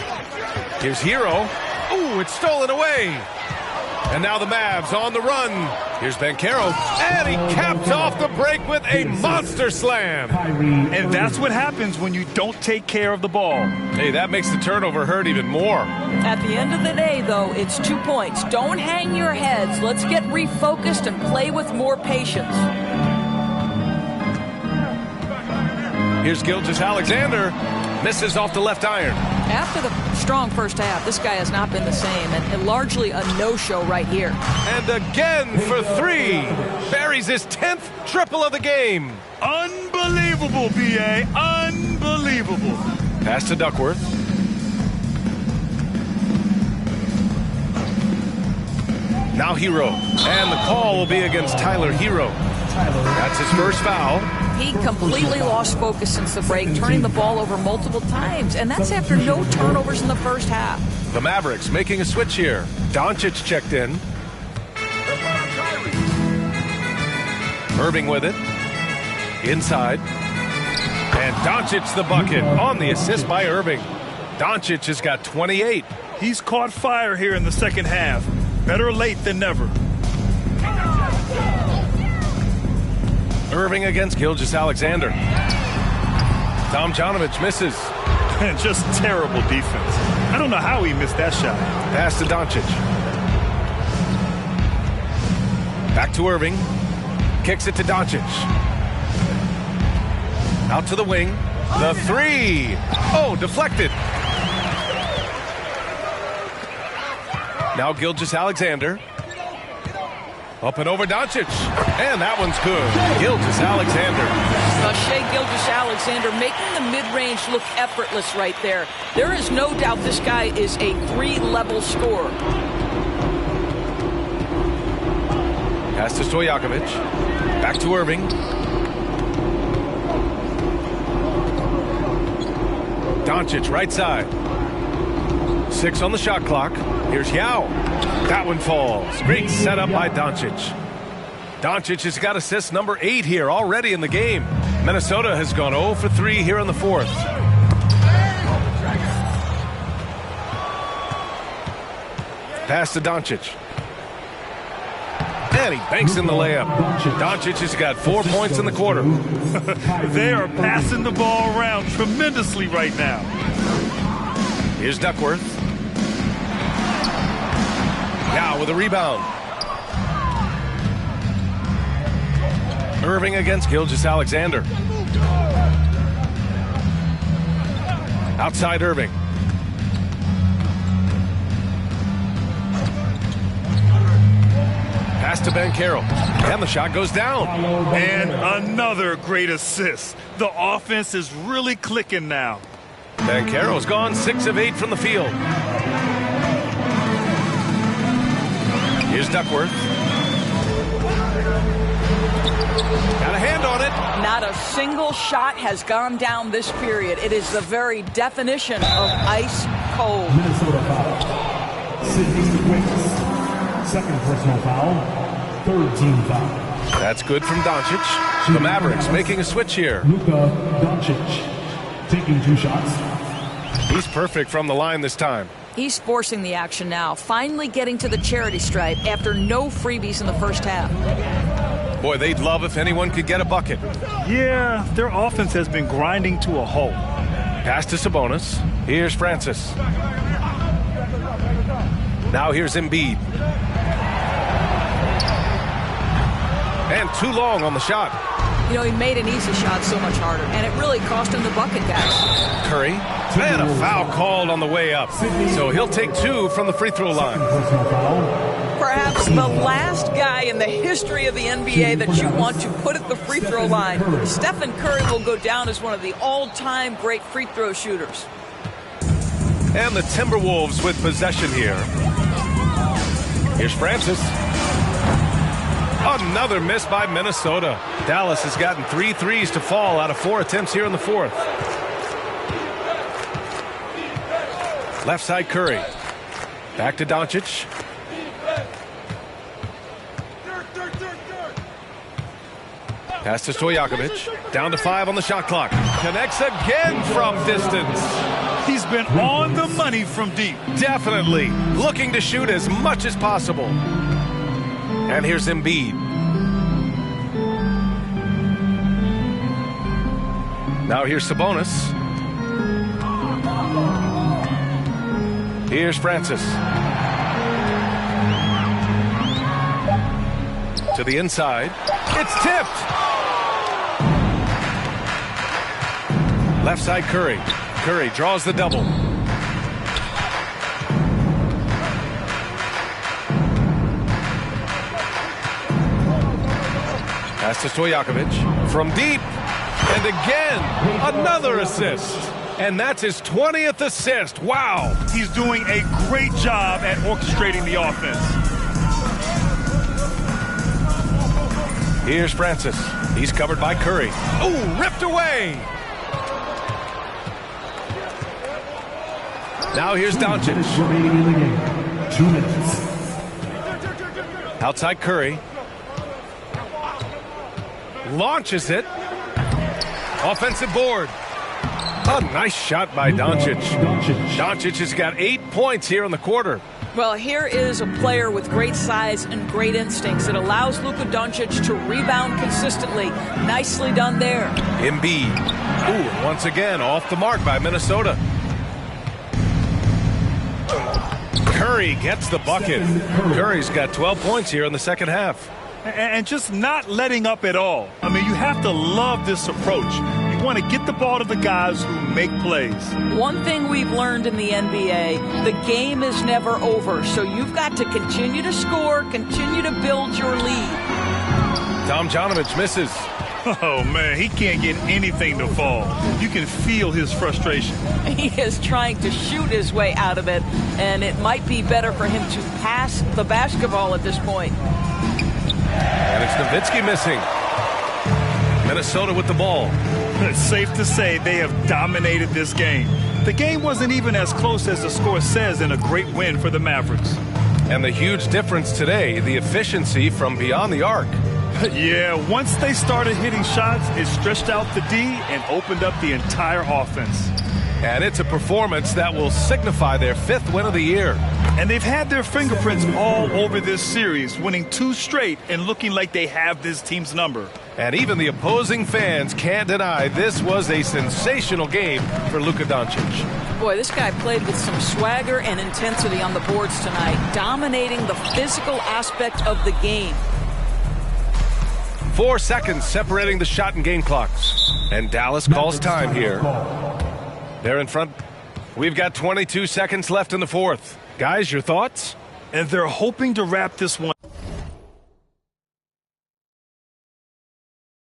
Here's Hero. Ooh, it's stolen away. And now the Mavs on the run. Here's Banchero. And he capped off the break with a monster slam. And that's what happens when you don't take care of the ball. Hey, that makes the turnover hurt even more. At the end of the day, though, it's 2 points. Don't hang your heads. Let's get refocused and play with more patience. Here's Gilgeous-Alexander. Misses off the left iron. After the strong first half, this guy has not been the same, and largely a no-show right here. And again for 3. Buries his 10th triple of the game. Unbelievable, B.A. Unbelievable. Pass to Duckworth. Now Hero. And the call will be against Tyler Hero. That's his first foul. He completely lost focus since the break, turning the ball over multiple times, and that's after no turnovers in the first half. The Mavericks making a switch here. Doncic checked in. Irving with it. Inside. And Doncic the bucket on the assist by Irving. Doncic has got 28. He's caught fire here in the second half. Better late than never. Irving against Gilgeous-Alexander. Tomjanovich misses. And just terrible defense. I don't know how he missed that shot. Pass to Doncic. Back to Irving. Kicks it to Doncic. Out to the wing. The three. Oh, deflected. Now Gilgeous-Alexander. Up and over Doncic. And that one's good. Gilgeous-Alexander. Shai Gilgeous-Alexander making the mid-range look effortless right there. There is no doubt this guy is a three-level scorer. Pass to Stojakovic. Back to Irving. Doncic right side. 6 on the shot clock. Here's Yao. That one falls. Great setup by Doncic. Doncic has got assist number 8 here already in the game. Minnesota has gone 0 for 3 here in the fourth. Pass to Doncic. And he banks in the layup. Doncic has got 4 points in the quarter. They are passing the ball around tremendously right now. Here's Duckworth. Now with a rebound. Irving against Gilgeous-Alexander. Outside Irving. Pass to Banchero. And the shot goes down. And another great assist. The offense is really clicking now. Banchero's gone 6 of 8 from the field. Here's Duckworth. Got a hand on it. Not a single shot has gone down this period. It is the very definition of ice cold. Minnesota foul. Sidney Wicks. Second personal foul. Third team foul. That's good from Doncic. The Mavericks making a switch here. Luka Doncic taking 2 shots. He's perfect from the line this time. He's forcing the action now, finally getting to the charity stripe after no freebies in the first half. Boy, they'd love if anyone could get a bucket. Yeah, their offense has been grinding to a halt. Pass to Sabonis. Here's Francis. Now here's Embiid. And too long on the shot. You know, he made an easy shot so much harder, and it really cost him the bucket, guys. Curry. And a foul called on the way up. So he'll take 2 from the free throw line. Perhaps the last guy in the history of the NBA that you want to put at the free throw line. Stephen Curry will go down as one of the all-time great free throw shooters. And the Timberwolves with possession here. Here's Francis. Another miss by Minnesota. Dallas has gotten 3 threes to fall out of 4 attempts here in the fourth. Left side Curry. Back to Doncic. Pass to Stojakovic. Down to 5 on the shot clock. Connects again from distance. He's been on the money from deep. Definitely looking to shoot as much as possible. And here's Embiid. Now here's Sabonis. Here's Francis. To the inside. It's tipped. Left side Curry. Curry draws the double. Pass to Stojakovic. From deep. And again, another assist. And that's his 20th assist. Wow. He's doing a great job at orchestrating the offense. Here's Francis. He's covered by Curry. Oh, ripped away. Now here's Doncic. Remaining in the game. 2 minutes. Outside Curry. Launches it. Offensive board. A nice shot by Doncic. Doncic has got 8 points here in the quarter. Well, here is a player with great size and great instincts. It allows Luka Doncic to rebound consistently. Nicely done there. Embiid. Ooh, once again off the mark by Minnesota. Curry gets the bucket. Curry's got 12 points here in the second half. And just not letting up at all. I mean, you have to love this approach. You want to get the ball to the guys who make plays. One thing we've learned in the NBA, the game is never over. So you've got to continue to score, continue to build your lead. Tomjanovich misses. Oh, man, he can't get anything to fall. You can feel his frustration. He is trying to shoot his way out of it, and it might be better for him to pass the basketball at this point. And it's Nowitzki missing. Minnesota with the ball. It's safe to say they have dominated this game. The game wasn't even as close as the score says in a great win for the Mavericks. And the huge difference today, the efficiency from beyond the arc. Yeah, once they started hitting shots, it stretched out the D and opened up the entire offense. And it's a performance that will signify their 5th win of the year. And they've had their fingerprints all over this series, winning 2 straight and looking like they have this team's number. And even the opposing fans can't deny this was a sensational game for Luka Doncic. Boy, this guy played with some swagger and intensity on the boards tonight, dominating the physical aspect of the game. 4 seconds separating the shot and game clocks. And Dallas calls time here. They're in front. We've got 22 seconds left in the 4th. Guys, your thoughts? And they're hoping to wrap this one.